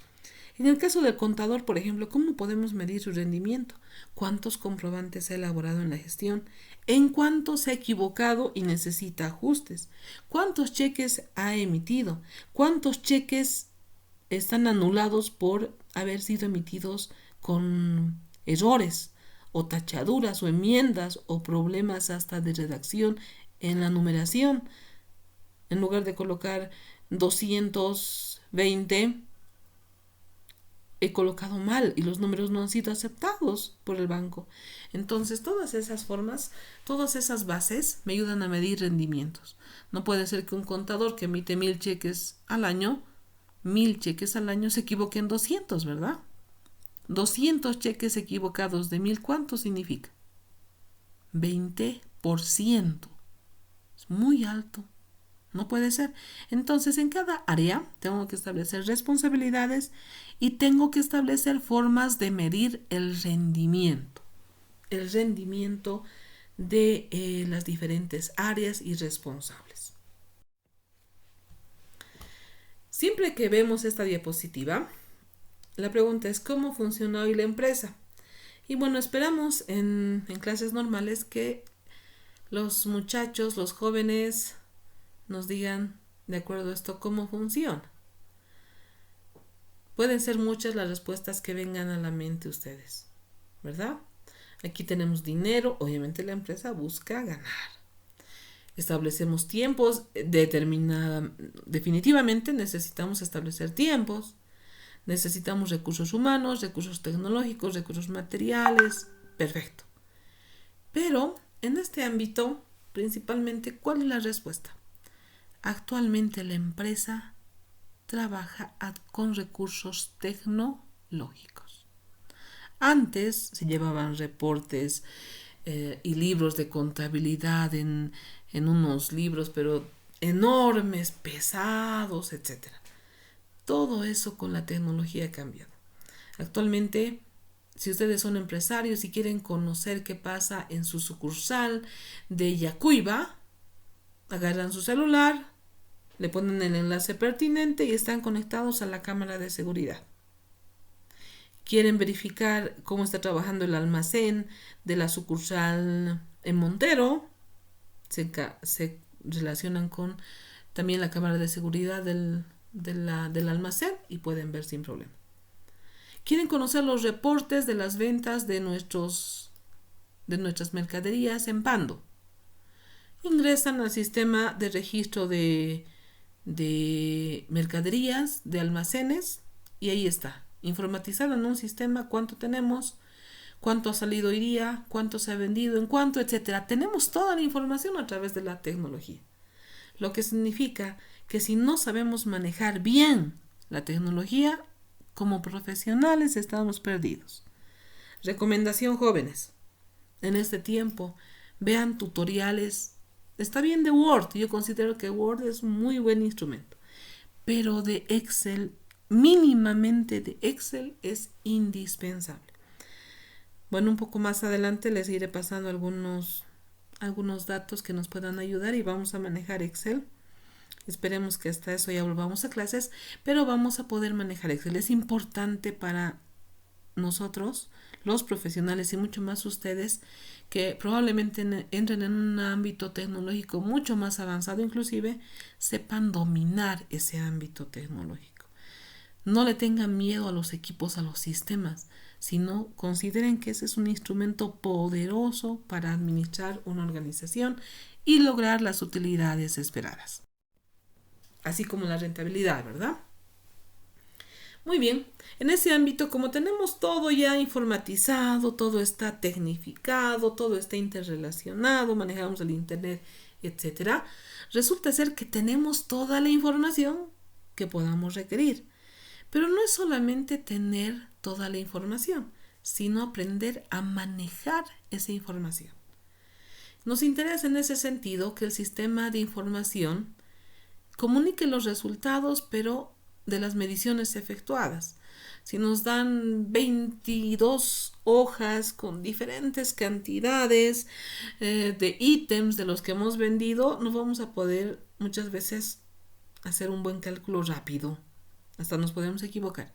En el caso del contador, por ejemplo, ¿cómo podemos medir su rendimiento? ¿Cuántos comprobantes ha elaborado en la gestión? ¿En cuánto se ha equivocado y necesita ajustes? ¿Cuántos cheques ha emitido? ¿Cuántos cheques están anulados por haber sido emitidos con errores o tachaduras o enmiendas o problemas hasta de redacción en la numeración? En lugar de colocar 220, he colocado mal y los números no han sido aceptados por el banco. Entonces, todas esas formas, todas esas bases me ayudan a medir rendimientos. No puede ser que un contador que emite 1000 cheques al año se equivoque en 200, ¿verdad? 200 cheques equivocados de 1000, ¿cuánto significa? 20%. Es muy alto. No puede ser. Entonces, en cada área tengo que establecer responsabilidades y tengo que establecer formas de medir el rendimiento de las diferentes áreas y responsables. Siempre que vemos esta diapositiva, la pregunta es ¿cómo funciona hoy la empresa? Y bueno, esperamos en clases normales que los muchachos, los jóvenes, nos digan de acuerdo a esto cómo funciona. Pueden ser muchas las respuestas que vengan a la mente ustedes, ¿verdad? Aquí tenemos dinero, obviamente la empresa busca ganar. Establecemos tiempos, definitivamente necesitamos establecer tiempos, necesitamos recursos humanos, recursos tecnológicos, recursos materiales, perfecto. Pero en este ámbito, principalmente, ¿cuál es la respuesta? Actualmente la empresa trabaja con recursos tecnológicos. Antes se llevaban reportes y libros de contabilidad en unos libros, pero enormes, pesados, etc. Todo eso con la tecnología ha cambiado. Actualmente, si ustedes son empresarios y quieren conocer qué pasa en su sucursal de Yacuiba, Agarran su celular, le ponen el enlace pertinente y están conectados a la cámara de seguridad. Quieren verificar cómo está trabajando el almacén de la sucursal en Montero. Se relacionan con también la cámara de seguridad del almacén y pueden ver sin problema. Quieren conocer los reportes de las ventas de nuestras mercaderías en Pando. Ingresan al sistema de registro de mercaderías, de almacenes, y ahí está, informatizado en un sistema cuánto tenemos, cuánto ha salido hoy día, cuánto se ha vendido, en cuánto, etcétera. Tenemos toda la información a través de la tecnología. Lo que significa que si no sabemos manejar bien la tecnología, como profesionales estamos perdidos. Recomendación, jóvenes. En este tiempo, vean tutoriales. Está bien de Word. Yo considero que Word es un muy buen instrumento. Pero de Excel, mínimamente de Excel, es indispensable. Bueno, un poco más adelante les iré pasando algunos datos que nos puedan ayudar y vamos a manejar Excel. Esperemos que hasta eso ya volvamos a clases, pero vamos a poder manejar Excel. Es importante para nosotros, los profesionales y mucho más ustedes, que probablemente entren en un ámbito tecnológico mucho más avanzado, inclusive sepan dominar ese ámbito tecnológico. No le tengan miedo a los equipos, a los sistemas, sino consideren que ese es un instrumento poderoso para administrar una organización y lograr las utilidades esperadas. Así como la rentabilidad, ¿verdad? Muy bien, en ese ámbito, como tenemos todo ya informatizado, todo está tecnificado, todo está interrelacionado, manejamos el internet, etc., resulta ser que tenemos toda la información que podamos requerir. Pero no es solamente tener toda la información, sino aprender a manejar esa información. Nos interesa en ese sentido que el sistema de información comunique los resultados, pero de las mediciones efectuadas. Si nos dan 22 hojas con diferentes cantidades de ítems de los que hemos vendido, no vamos a poder muchas veces hacer un buen cálculo rápido. Hasta nos podemos equivocar.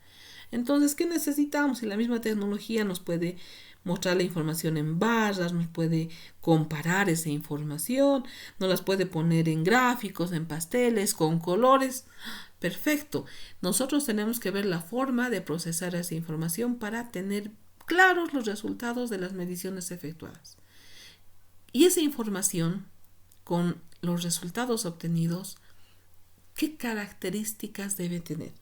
Entonces, ¿qué necesitamos? Si la misma tecnología nos puede mostrar la información en barras, nos puede comparar esa información, nos las puede poner en gráficos, en pasteles, con colores. Perfecto. Nosotros tenemos que ver la forma de procesar esa información para tener claros los resultados de las mediciones efectuadas. Y esa información, con los resultados obtenidos, ¿qué características debe tener?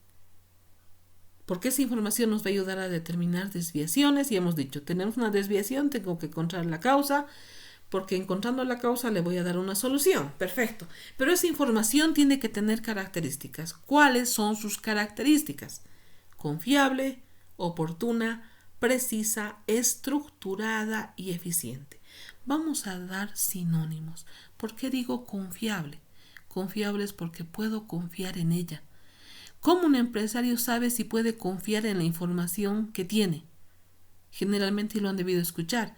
Porque esa información nos va a ayudar a determinar desviaciones y hemos dicho, tenemos una desviación, tengo que encontrar la causa, porque encontrando la causa le voy a dar una solución. Perfecto. Pero esa información tiene que tener características. ¿Cuáles son sus características? Confiable, oportuna, precisa, estructurada y eficiente. Vamos a dar sinónimos. ¿Por qué digo confiable? Confiable es porque puedo confiar en ella. ¿Cómo un empresario sabe si puede confiar en la información que tiene? Generalmente lo han debido escuchar.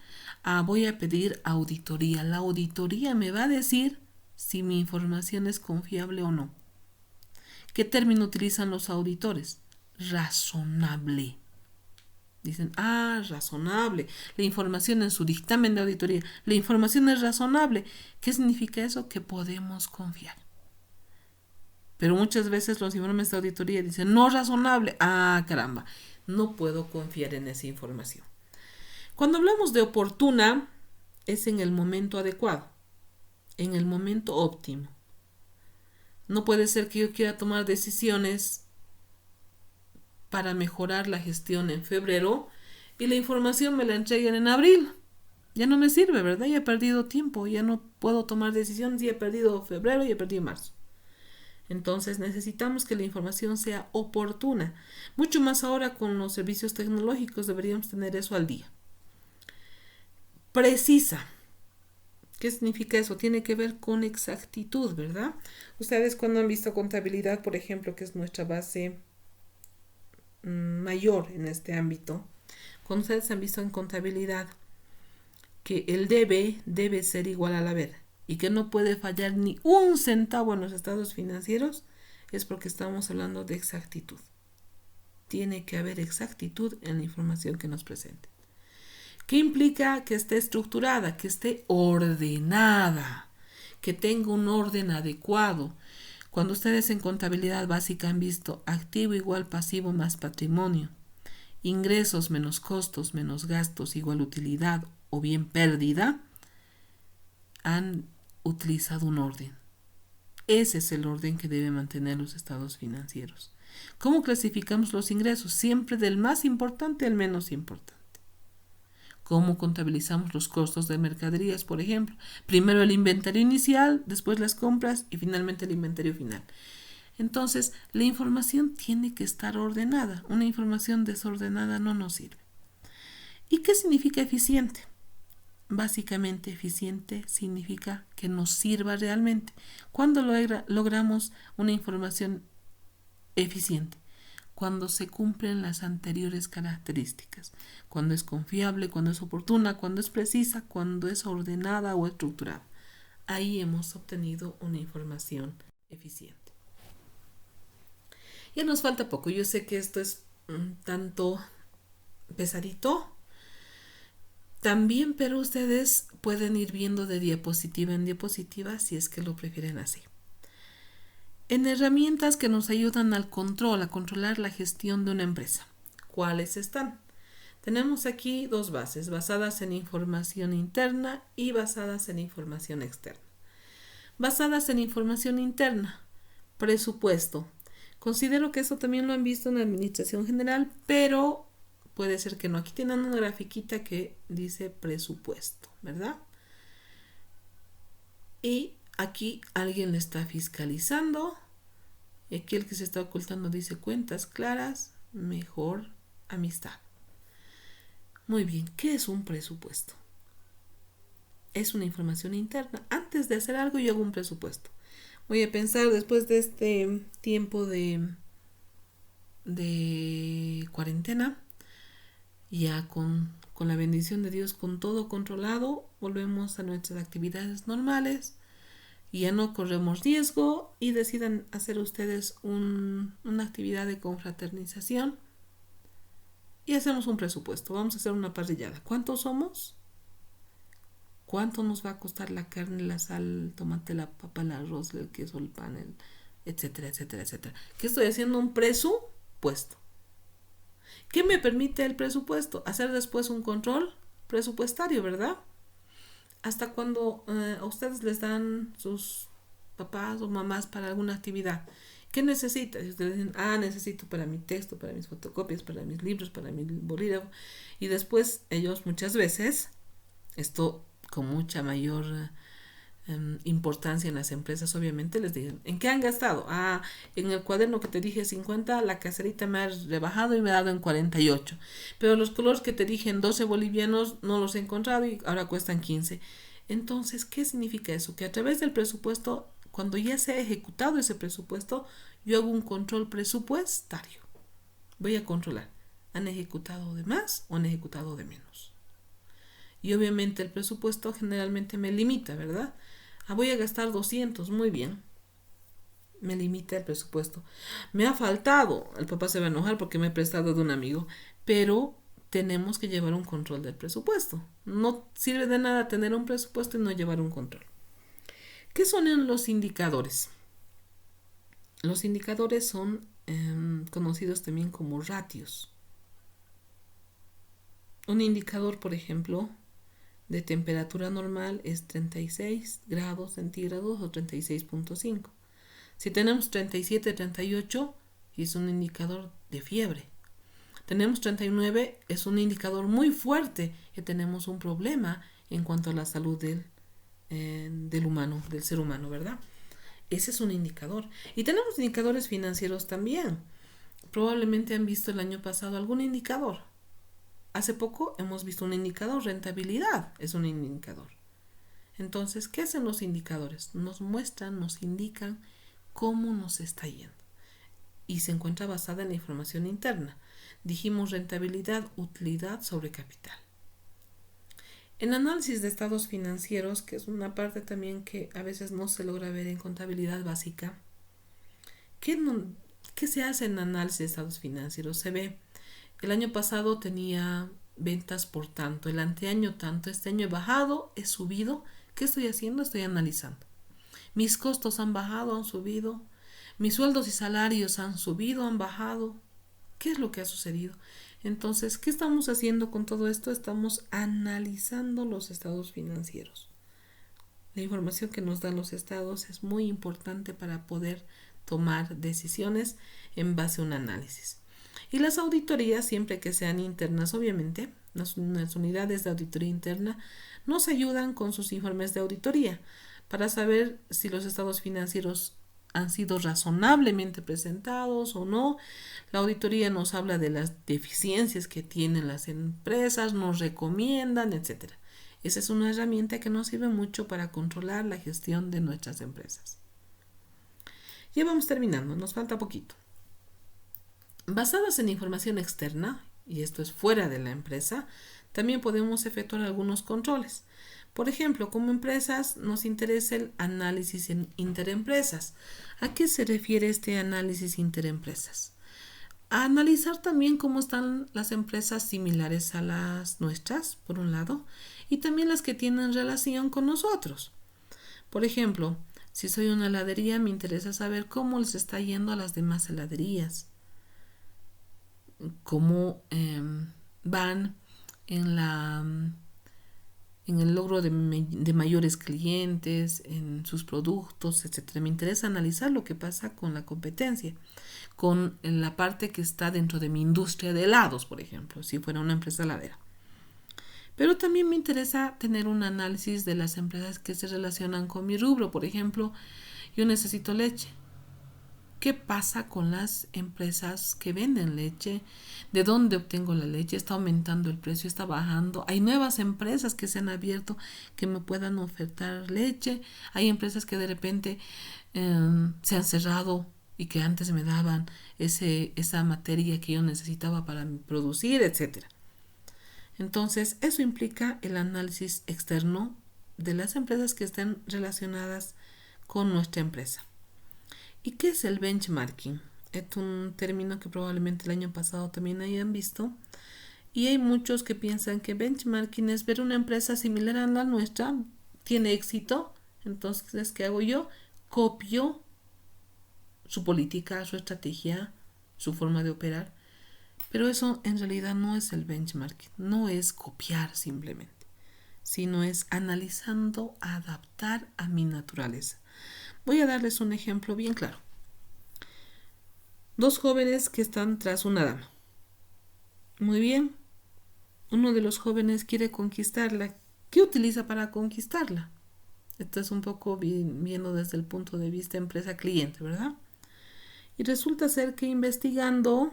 Voy a pedir auditoría. La auditoría me va a decir si mi información es confiable o no. ¿Qué término utilizan los auditores? Razonable. Dicen, razonable. La información en su dictamen de auditoría. La información es razonable. ¿Qué significa eso? Que podemos confiar. Pero muchas veces los informes de auditoría dicen, no razonable. Caramba, no puedo confiar en esa información. Cuando hablamos de oportuna, es en el momento adecuado, en el momento óptimo. No puede ser que yo quiera tomar decisiones para mejorar la gestión en febrero y la información me la entreguen en abril. Ya no me sirve, ¿verdad? Ya he perdido tiempo, ya no puedo tomar decisiones, ya he perdido febrero y he perdido marzo. Entonces necesitamos que la información sea oportuna. Mucho más ahora con los servicios tecnológicos deberíamos tener eso al día. Precisa. ¿Qué significa eso? Tiene que ver con exactitud, ¿verdad? Ustedes cuando han visto contabilidad, por ejemplo, que es nuestra base mayor en este ámbito, cuando ustedes han visto en contabilidad que el debe ser igual al haber. y que no puede fallar ni un centavo en los estados financieros, es porque estamos hablando de exactitud. Tiene que haber exactitud en la información que nos presente. ¿Qué implica? Que esté estructurada, que esté ordenada, que tenga un orden adecuado. Cuando ustedes en contabilidad básica han visto activo igual pasivo más patrimonio, ingresos menos costos menos gastos igual utilidad o bien pérdida, han utilizado un orden. Ese es el orden que deben mantener los estados financieros. ¿Cómo clasificamos los ingresos? Siempre del más importante al menos importante. ¿Cómo contabilizamos los costos de mercaderías, por ejemplo? Primero el inventario inicial, después las compras y finalmente el inventario final. Entonces, la información tiene que estar ordenada. Una información desordenada no nos sirve. ¿Y qué significa eficiente? Básicamente, eficiente significa que nos sirva realmente. ¿Cuándo logramos una información eficiente? Cuando se cumplen las anteriores características, cuando es confiable, cuando es oportuna, cuando es precisa, cuando es ordenada o estructurada. Ahí hemos obtenido una información eficiente. Ya nos falta poco. Yo sé que esto es tanto pesadito también, pero ustedes pueden ir viendo de diapositiva en diapositiva si es que lo prefieren así. En herramientas que nos ayudan al control, a controlar la gestión de una empresa. ¿Cuáles están? Tenemos aquí dos bases, basadas en información interna y basadas en información externa. Basadas en información interna, presupuesto. Considero que eso también lo han visto en la administración general, pero puede ser que no. Aquí tienen una grafiquita que dice presupuesto, ¿verdad? Y aquí alguien le está fiscalizando. Y aquí el que se está ocultando dice cuentas claras, mejor amistad. Muy bien, ¿qué es un presupuesto? Es una información interna. Antes de hacer algo yo hago un presupuesto. Voy a pensar después de este tiempo de cuarentena, ya con la bendición de Dios, con todo controlado, volvemos a nuestras actividades normales. Y ya no corremos riesgo y decidan hacer ustedes una actividad de confraternización y hacemos un presupuesto. Vamos a hacer una parrillada. ¿Cuántos somos? ¿Cuánto nos va a costar la carne, la sal, el tomate, la papa, el arroz, el queso, el pan, etcétera, etcétera, etcétera? ¿Qué estoy haciendo? Un presupuesto. ¿Qué me permite el presupuesto? Hacer después un control presupuestario, ¿verdad? Hasta cuando a ustedes les dan sus papás o mamás para alguna actividad. ¿Qué necesitas? Y ustedes dicen, necesito para mi texto, para mis fotocopias, para mis libros, para mi bolígrafo. Y después ellos muchas veces, esto con mucha mayor importancia en las empresas, obviamente les dicen, ¿en qué han gastado? En el cuaderno que te dije 50, la caserita me ha rebajado y me ha dado en 48. Pero los colores que te dije en 12 bolivianos no los he encontrado y ahora cuestan 15. Entonces, ¿qué significa eso? Que a través del presupuesto, cuando ya se ha ejecutado ese presupuesto, yo hago un control presupuestario. Voy a controlar, ¿han ejecutado de más o han ejecutado de menos? Y obviamente el presupuesto generalmente me limita, ¿verdad? Voy a gastar 200, muy bien. Me limita el presupuesto. Me ha faltado, el papá se va a enojar porque me he prestado de un amigo, pero tenemos que llevar un control del presupuesto. No sirve de nada tener un presupuesto y no llevar un control. ¿Qué son los indicadores? Los indicadores son conocidos también como ratios. Un indicador, por ejemplo, de temperatura normal es 36 grados centígrados o 36.5. Si tenemos 37, 38, es un indicador de fiebre. Tenemos 39, es un indicador muy fuerte que tenemos un problema en cuanto a la salud del humano, del ser humano, ¿verdad? Ese es un indicador. Y tenemos indicadores financieros también. Probablemente han visto el año pasado algún indicador. Hace poco hemos visto un indicador, rentabilidad es un indicador. Entonces, ¿qué hacen los indicadores? Nos muestran, nos indican cómo nos está yendo. Y se encuentra basada en la información interna. Dijimos rentabilidad, utilidad sobre capital. En análisis de estados financieros, que es una parte también que a veces no se logra ver en contabilidad básica, ¿qué se hace en análisis de estados financieros? Se ve, el año pasado tenía ventas por tanto, el anteaño tanto, este año he bajado, he subido. ¿Qué estoy haciendo? Estoy analizando. Mis costos han bajado, han subido. Mis sueldos y salarios han subido, han bajado. ¿Qué es lo que ha sucedido? Entonces, ¿qué estamos haciendo con todo esto? Estamos analizando los estados financieros. La información que nos dan los estados es muy importante para poder tomar decisiones en base a un análisis. Y las auditorías, siempre que sean internas, obviamente, las unidades de auditoría interna nos ayudan con sus informes de auditoría para saber si los estados financieros han sido razonablemente presentados o no. La auditoría nos habla de las deficiencias que tienen las empresas, nos recomiendan, etc. Esa es una herramienta que nos sirve mucho para controlar la gestión de nuestras empresas. Ya vamos terminando, nos falta poquito. Basadas en información externa, y esto es fuera de la empresa, también podemos efectuar algunos controles. Por ejemplo, como empresas nos interesa el análisis en interempresas. ¿A qué se refiere este análisis interempresas? A analizar también cómo están las empresas similares a las nuestras, por un lado, y también las que tienen relación con nosotros. Por ejemplo, si soy una heladería, me interesa saber cómo les está yendo a las demás heladerías, cómo van en el logro de mayores clientes, en sus productos, etc. Me interesa analizar lo que pasa con la competencia, con la parte que está dentro de mi industria de helados, por ejemplo, si fuera una empresa heladera. Pero también me interesa tener un análisis de las empresas que se relacionan con mi rubro. Por ejemplo, yo necesito leche. ¿Qué pasa con las empresas que venden leche? ¿De dónde obtengo la leche? ¿Está aumentando el precio? ¿Está bajando? ¿Hay nuevas empresas que se han abierto que me puedan ofertar leche? ¿Hay empresas que de repente se han cerrado y que antes me daban esa materia que yo necesitaba para producir, etcétera? Entonces, eso implica el análisis externo de las empresas que estén relacionadas con nuestra empresa. ¿Y qué es el benchmarking? Es un término que probablemente el año pasado también hayan visto. Y hay muchos que piensan que benchmarking es ver una empresa similar a la nuestra, tiene éxito. Entonces, ¿qué hago yo? Copio su política, su estrategia, su forma de operar. Pero eso en realidad no es el benchmarking, no es copiar simplemente, sino es analizando, adaptar a mi naturaleza. Voy a darles un ejemplo bien claro. Dos jóvenes que están tras una dama. Muy bien. Uno de los jóvenes quiere conquistarla. ¿Qué utiliza para conquistarla? Esto es un poco viendo desde el punto de vista empresa-cliente, ¿verdad? Y resulta ser que investigando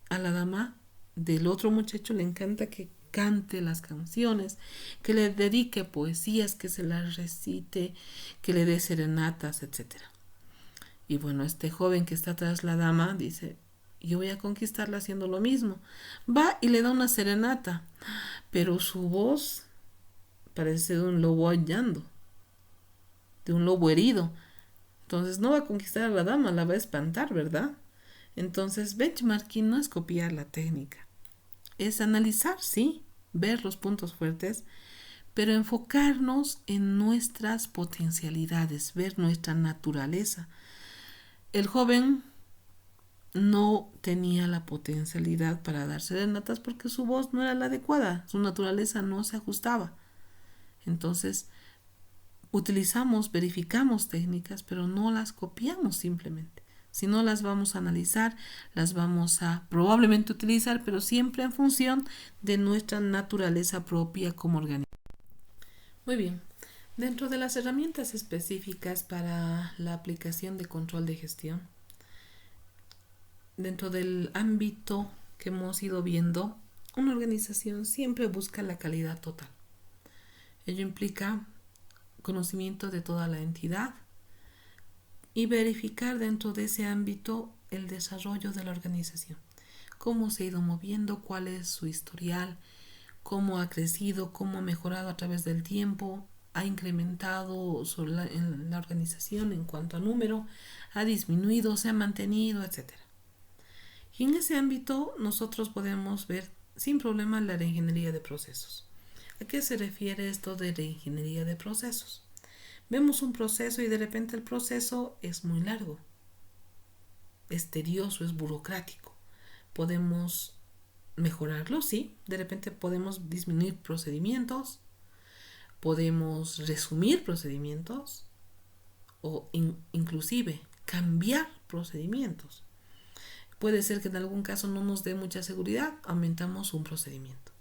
a la dama del otro muchacho le encanta que cante las canciones, que le dedique poesías, que se las recite, que le dé serenatas, etc. Y bueno, este joven que está tras la dama dice, yo voy a conquistarla haciendo lo mismo. Va y le da una serenata, pero su voz parece de un lobo aullando, de un lobo herido. Entonces no va a conquistar a la dama, la va a espantar, ¿verdad? Entonces benchmarking no es copiar la técnica, es analizar, sí, ver los puntos fuertes, pero enfocarnos en nuestras potencialidades, ver nuestra naturaleza. El joven no tenía la potencialidad para dar serenatas porque su voz no era la adecuada, su naturaleza no se ajustaba. Entonces, verificamos técnicas, pero no las copiamos simplemente. Si no, las vamos a analizar, las vamos a probablemente utilizar, pero siempre en función de nuestra naturaleza propia como organismo. Muy bien. Dentro de las herramientas específicas para la aplicación de control de gestión, dentro del ámbito que hemos ido viendo, una organización siempre busca la calidad total. Ello implica conocimiento de toda la entidad y verificar dentro de ese ámbito el desarrollo de la organización. cómo se ha ido moviendo, cuál es su historial, cómo ha crecido, cómo ha mejorado a través del tiempo, ha incrementado en la organización en cuanto a número, ha disminuido, se ha mantenido, etcétera. Y en ese ámbito nosotros podemos ver sin problema la reingeniería de procesos. ¿A qué se refiere esto de reingeniería de procesos? Vemos un proceso y de repente el proceso es muy largo, es tedioso, es burocrático. Podemos mejorarlo, sí. De repente podemos disminuir procedimientos, podemos resumir procedimientos o inclusive cambiar procedimientos. Puede ser que en algún caso no nos dé mucha seguridad, aumentamos un procedimiento.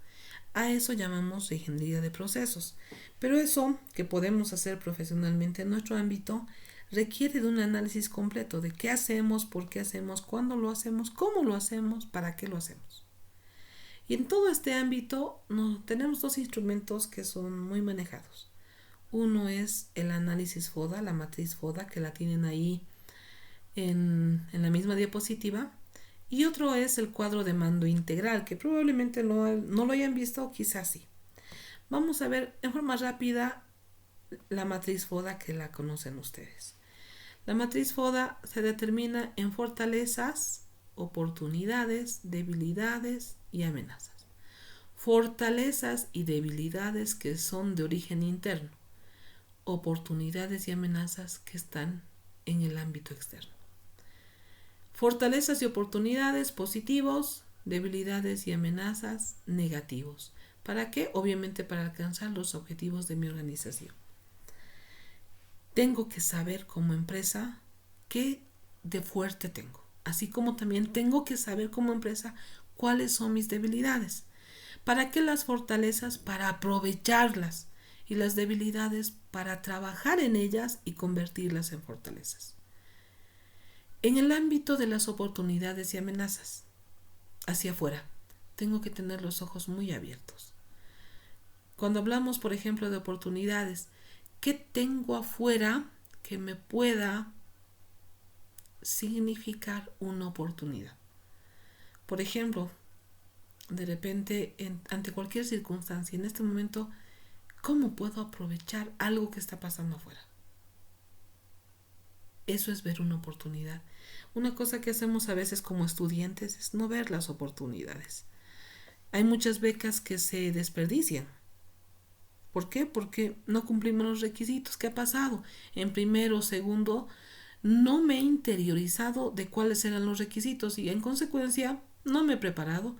A eso llamamos ingeniería de procesos. Pero eso que podemos hacer profesionalmente en nuestro ámbito requiere de un análisis completo de qué hacemos, por qué hacemos, cuándo lo hacemos, cómo lo hacemos, para qué lo hacemos. Y en todo este ámbito tenemos dos instrumentos que son muy manejados. Uno es el análisis FODA, la matriz FODA, que la tienen ahí en la misma diapositiva. Y otro es el cuadro de mando integral, que probablemente no lo hayan visto, quizás sí. Vamos a ver en forma rápida la matriz FODA, que la conocen ustedes. La matriz FODA se determina en fortalezas, oportunidades, debilidades y amenazas. Fortalezas y debilidades que son de origen interno. Oportunidades y amenazas que están en el ámbito externo. Fortalezas y oportunidades positivos, debilidades y amenazas negativos. ¿Para qué? Obviamente para alcanzar los objetivos de mi organización. Tengo que saber como empresa qué de fuerte tengo, así como también tengo que saber como empresa cuáles son mis debilidades. ¿Para qué las fortalezas? Para aprovecharlas, y las debilidades para trabajar en ellas y convertirlas en fortalezas. En el ámbito de las oportunidades y amenazas, hacia afuera, tengo que tener los ojos muy abiertos. Cuando hablamos, por ejemplo, de oportunidades, ¿qué tengo afuera que me pueda significar una oportunidad? Por ejemplo, de repente, ante cualquier circunstancia, en este momento, ¿cómo puedo aprovechar algo que está pasando afuera? Eso es ver una oportunidad. Una cosa que hacemos a veces como estudiantes es no ver las oportunidades. Hay muchas becas que se desperdician. ¿Por qué? Porque no cumplimos los requisitos. ¿Qué ha pasado? En primero o segundo no me he interiorizado de cuáles eran los requisitos y en consecuencia no me he preparado.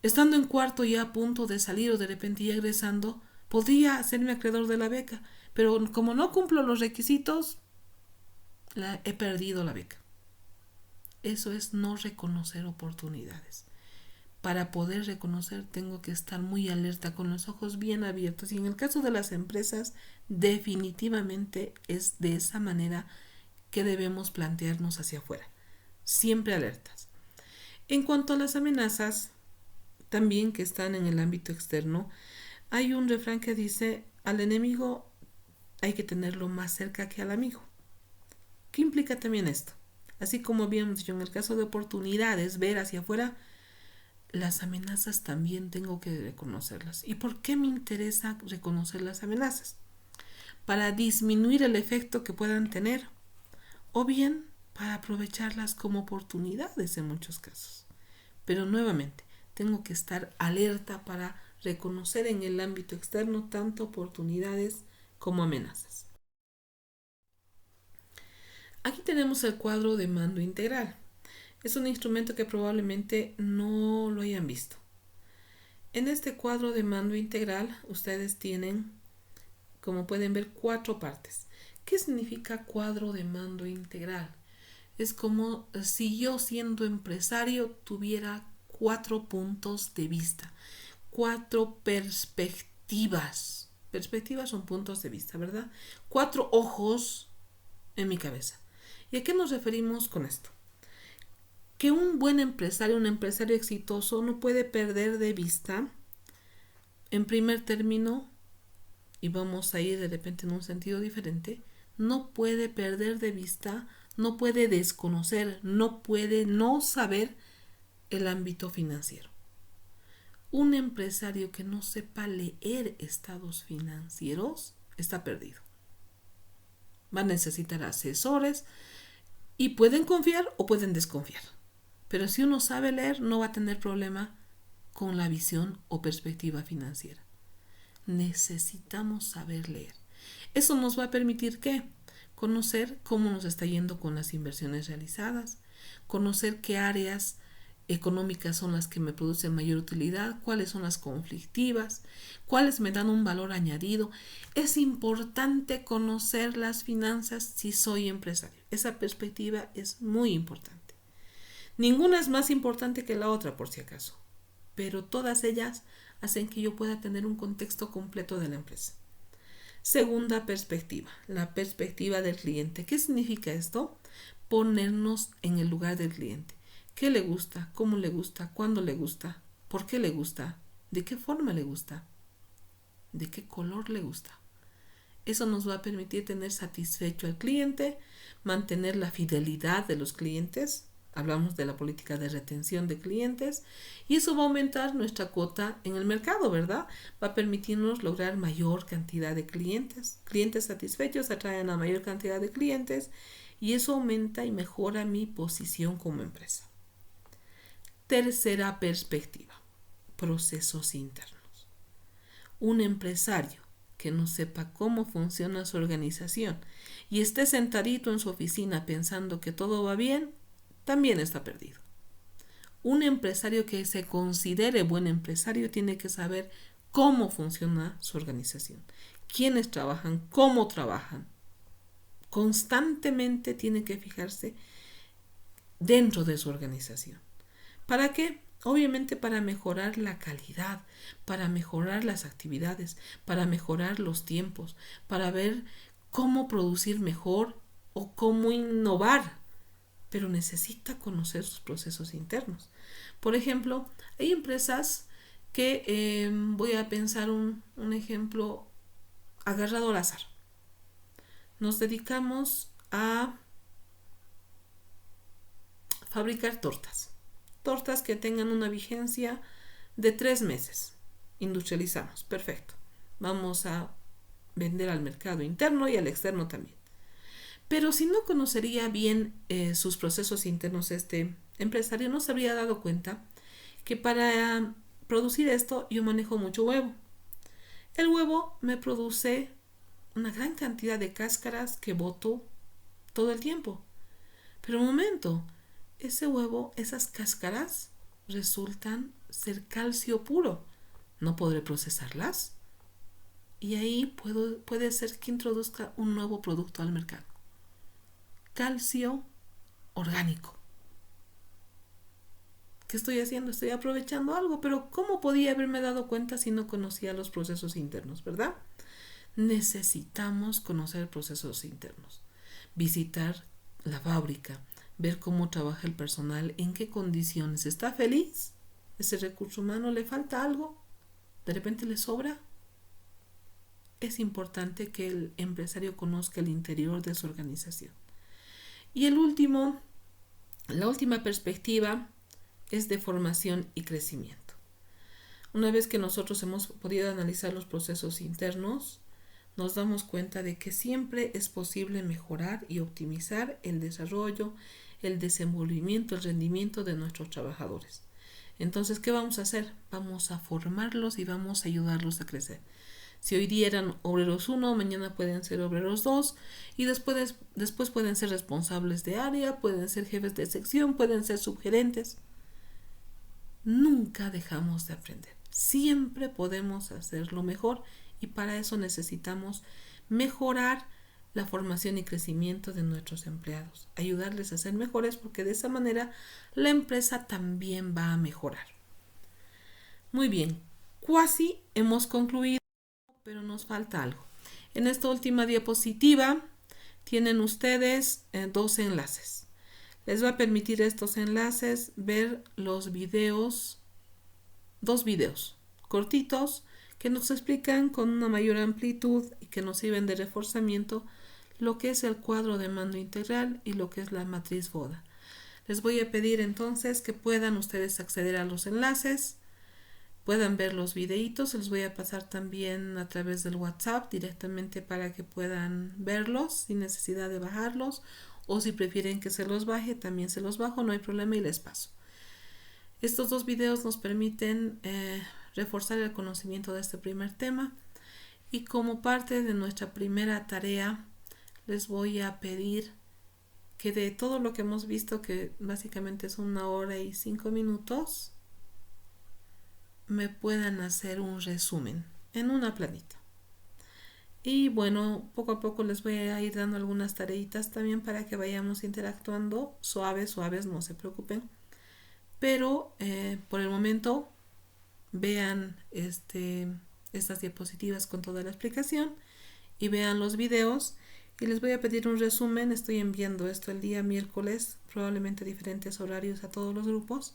Estando en cuarto ya a punto de salir o de repente ya egresando, podría hacerme acreedor de la beca, pero como no cumplo los requisitos, he perdido la beca. Eso es no reconocer oportunidades. Para poder reconocer tengo que estar muy alerta, con los ojos bien abiertos, y en el caso de las empresas definitivamente es de esa manera que debemos plantearnos hacia afuera, siempre alertas. En cuanto a las amenazas, también que están en el ámbito externo, hay un refrán que dice: al enemigo hay que tenerlo más cerca que al amigo. ¿Qué implica también esto? Así como habíamos dicho en el caso de oportunidades, ver hacia afuera, las amenazas también tengo que reconocerlas. ¿Y por qué me interesa reconocer las amenazas? Para disminuir el efecto que puedan tener, o bien para aprovecharlas como oportunidades en muchos casos. Pero nuevamente, tengo que estar alerta para reconocer en el ámbito externo tanto oportunidades como amenazas. Aquí tenemos el cuadro de mando integral. Es un instrumento que probablemente no lo hayan visto. En este cuadro de mando integral ustedes tienen, como pueden ver, 4 partes. ¿Qué significa cuadro de mando integral? Es como si yo, siendo empresario, tuviera 4 puntos de vista, 4 perspectivas. Perspectivas son puntos de vista, ¿verdad? 4 ojos en mi cabeza. ¿Y a qué nos referimos con esto? Que un buen empresario, un empresario exitoso, no puede perder de vista, en primer término, y vamos a ir de repente en un sentido diferente, no puede perder de vista, no puede desconocer, no puede no saber el ámbito financiero. Un empresario que no sepa leer estados financieros está perdido. Va a necesitar asesores y pueden confiar o pueden desconfiar. Pero si uno sabe leer, no va a tener problema con la visión o perspectiva financiera. Necesitamos saber leer. Eso nos va a permitir ¿qué? Conocer cómo nos está yendo con las inversiones realizadas, conocer qué áreas económicas son las que me producen mayor utilidad, cuáles son las conflictivas, cuáles me dan un valor añadido. Es importante conocer las finanzas si soy empresario. Esa perspectiva es muy importante. Ninguna es más importante que la otra, por si acaso, pero todas ellas hacen que yo pueda tener un contexto completo de la empresa. Segunda perspectiva, la perspectiva del cliente. ¿Qué significa esto? Ponernos en el lugar del cliente. ¿Qué le gusta? ¿Cómo le gusta? ¿Cuándo le gusta? ¿Por qué le gusta? ¿De qué forma le gusta? ¿De qué color le gusta? Eso nos va a permitir tener satisfecho al cliente, mantener la fidelidad de los clientes. Hablamos de la política de retención de clientes y eso va a aumentar nuestra cuota en el mercado, ¿verdad? Va a permitirnos lograr mayor cantidad de clientes. Clientes satisfechos atraen a mayor cantidad de clientes y eso aumenta y mejora mi posición como empresa. Tercera perspectiva, procesos internos. Un empresario que no sepa cómo funciona su organización y esté sentadito en su oficina pensando que todo va bien, también está perdido. Un empresario que se considere buen empresario tiene que saber cómo funciona su organización, quiénes trabajan, cómo trabajan. Constantemente tiene que fijarse dentro de su organización. ¿Para qué? Obviamente para mejorar la calidad, para mejorar las actividades, para mejorar los tiempos, para ver cómo producir mejor o cómo innovar. Pero necesita conocer sus procesos internos. Por ejemplo, hay empresas que voy a pensar un ejemplo agarrado al azar. Nos dedicamos a fabricar tortas que tengan una vigencia de 3 meses. Industrializamos, perfecto. Vamos a vender al mercado interno y al externo también. Pero si no conocería bien sus procesos internos, este empresario no se habría dado cuenta que para producir esto yo manejo mucho huevo. El huevo me produce una gran cantidad de cáscaras que boto todo el tiempo. Pero un momento, ese huevo, esas cáscaras resultan ser calcio puro. No podré procesarlas. Y ahí puede ser que introduzca un nuevo producto al mercado. Calcio orgánico. ¿Qué estoy haciendo? Estoy aprovechando algo, pero ¿cómo podía haberme dado cuenta si no conocía los procesos internos, verdad? Necesitamos conocer procesos internos, visitar la fábrica, ver cómo trabaja el personal, en qué condiciones, ¿está feliz? ¿Ese recurso humano le falta algo? ¿De repente le sobra? Es importante que el empresario conozca el interior de su organización. Y la última perspectiva es de formación y crecimiento. Una vez que nosotros hemos podido analizar los procesos internos, nos damos cuenta de que siempre es posible mejorar y optimizar el desarrollo, el desenvolvimiento, el rendimiento de nuestros trabajadores. Entonces, ¿qué vamos a hacer? Vamos a formarlos y vamos a ayudarlos a crecer. Si hoy día eran obreros 1, mañana pueden ser obreros 2 y después pueden ser responsables de área, pueden ser jefes de sección, pueden ser subgerentes. Nunca dejamos de aprender. Siempre podemos hacerlo mejor y para eso necesitamos mejorar la formación y crecimiento de nuestros empleados, ayudarles a ser mejores porque de esa manera la empresa también va a mejorar. Muy bien, casi hemos concluido, pero nos falta algo. En esta última diapositiva tienen ustedes 2 enlaces. Les va a permitir estos enlaces ver los videos, 2 videos cortitos que nos explican con una mayor amplitud y que nos sirven de reforzamiento lo que es el cuadro de mando integral y lo que es la matriz FODA. Les voy a pedir entonces que puedan ustedes acceder a los enlaces, puedan ver los videitos. Se los voy a pasar también a través del WhatsApp directamente para que puedan verlos sin necesidad de bajarlos, o si prefieren que se los baje, también se los bajo, no hay problema, y les paso. Estos dos videos nos permiten reforzar el conocimiento de este primer tema, y como parte de nuestra primera tarea les voy a pedir que de todo lo que hemos visto, que básicamente es 1 hora y 5 minutos, me puedan hacer un resumen en una planita. Y bueno, poco a poco les voy a ir dando algunas tareitas también para que vayamos interactuando, suaves, no se preocupen. Pero por el momento vean estas diapositivas con toda la explicación y vean los videos, y les voy a pedir un resumen. Estoy enviando esto el día miércoles, probablemente diferentes horarios a todos los grupos.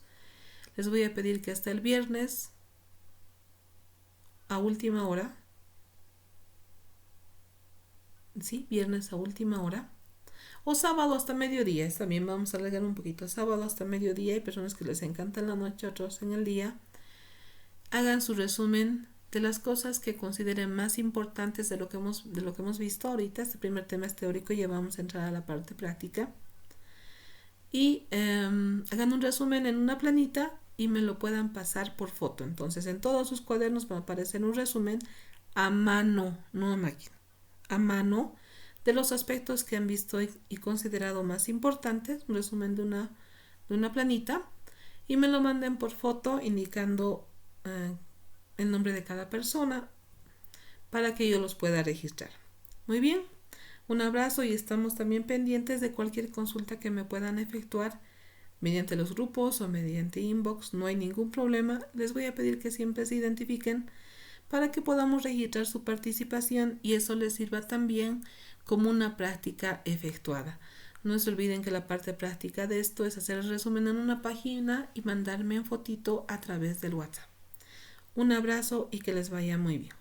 Les voy a pedir que hasta el viernes a última hora, sí, viernes a última hora, o sábado hasta mediodía, también vamos a alargar un poquito, sábado hasta mediodía, hay personas que les encanta en la noche, otros en el día, hagan su resumen de las cosas que consideren más importantes de lo que hemos visto ahorita. Este primer tema es teórico y ya vamos a entrar a la parte práctica. Y hagan un resumen en una planita y me lo puedan pasar por foto. Entonces en todos sus cuadernos va a aparecer un resumen a mano, no a máquina, a mano, de los aspectos que han visto y considerado más importantes, un resumen de una planita, y me lo manden por foto indicando el nombre de cada persona para que yo los pueda registrar. Muy bien, un abrazo, y estamos también pendientes de cualquier consulta que me puedan efectuar mediante los grupos o mediante inbox. No hay ningún problema. Les voy a pedir que siempre se identifiquen para que podamos registrar su participación y eso les sirva también como una práctica efectuada. No se olviden que la parte práctica de esto es hacer el resumen en una página y mandarme en fotito a través del WhatsApp. Un abrazo y que les vaya muy bien.